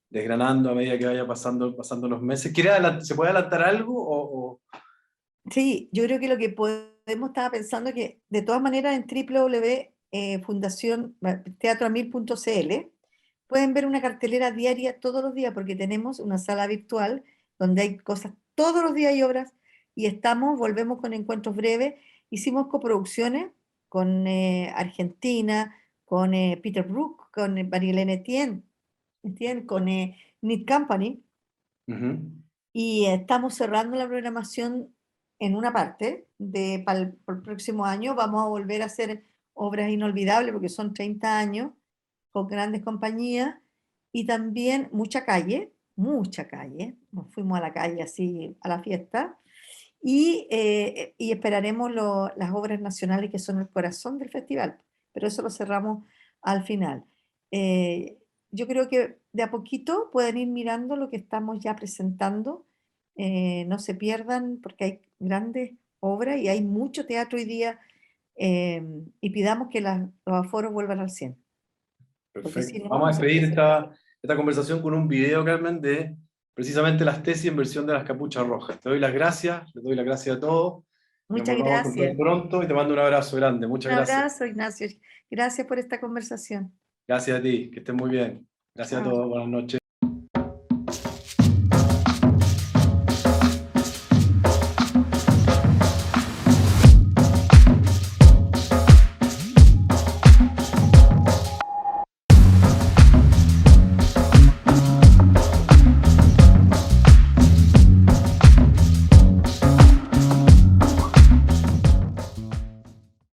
desgranando a medida que vaya pasando los meses. ¿Se puede adelantar algo? Sí, yo creo que lo que estaba pensando que de todas maneras en www.fundacionteatroamil.cl pueden ver una cartelera diaria todos los días porque tenemos una sala virtual donde hay cosas, todos los días hay obras y volvemos con encuentros breves. Hicimos coproducciones con Argentina, con Peter Brook, con Marie-Hélène Etienne, con Nick Company. Y estamos cerrando la programación en una parte para el próximo año. Vamos a volver a hacer obras inolvidables porque son 30 años con grandes compañías y también mucha calle. Nos fuimos a la calle así a la fiesta y esperaremos las obras nacionales que son el corazón del festival, pero eso lo cerramos al final. Yo creo que de a poquito pueden ir mirando lo que estamos ya presentando. No se pierdan porque hay grandes obras y hay mucho teatro hoy día y pidamos que los aforos vuelvan al 100. Perfecto. Si no, Vamos a no se despedir puede. esta conversación con un video, Carmen, de precisamente las tesis en versión de las capuchas rojas. Te doy las gracias, les doy las gracias a todos. Nos Muchas volvamos a encontrar gracias. pronto y te mando un abrazo grande. Muchas Un gracias. abrazo, Ignacio. Gracias por esta conversación. Gracias a ti, que estés muy bien. Gracias a Chao. todos, buenas noches.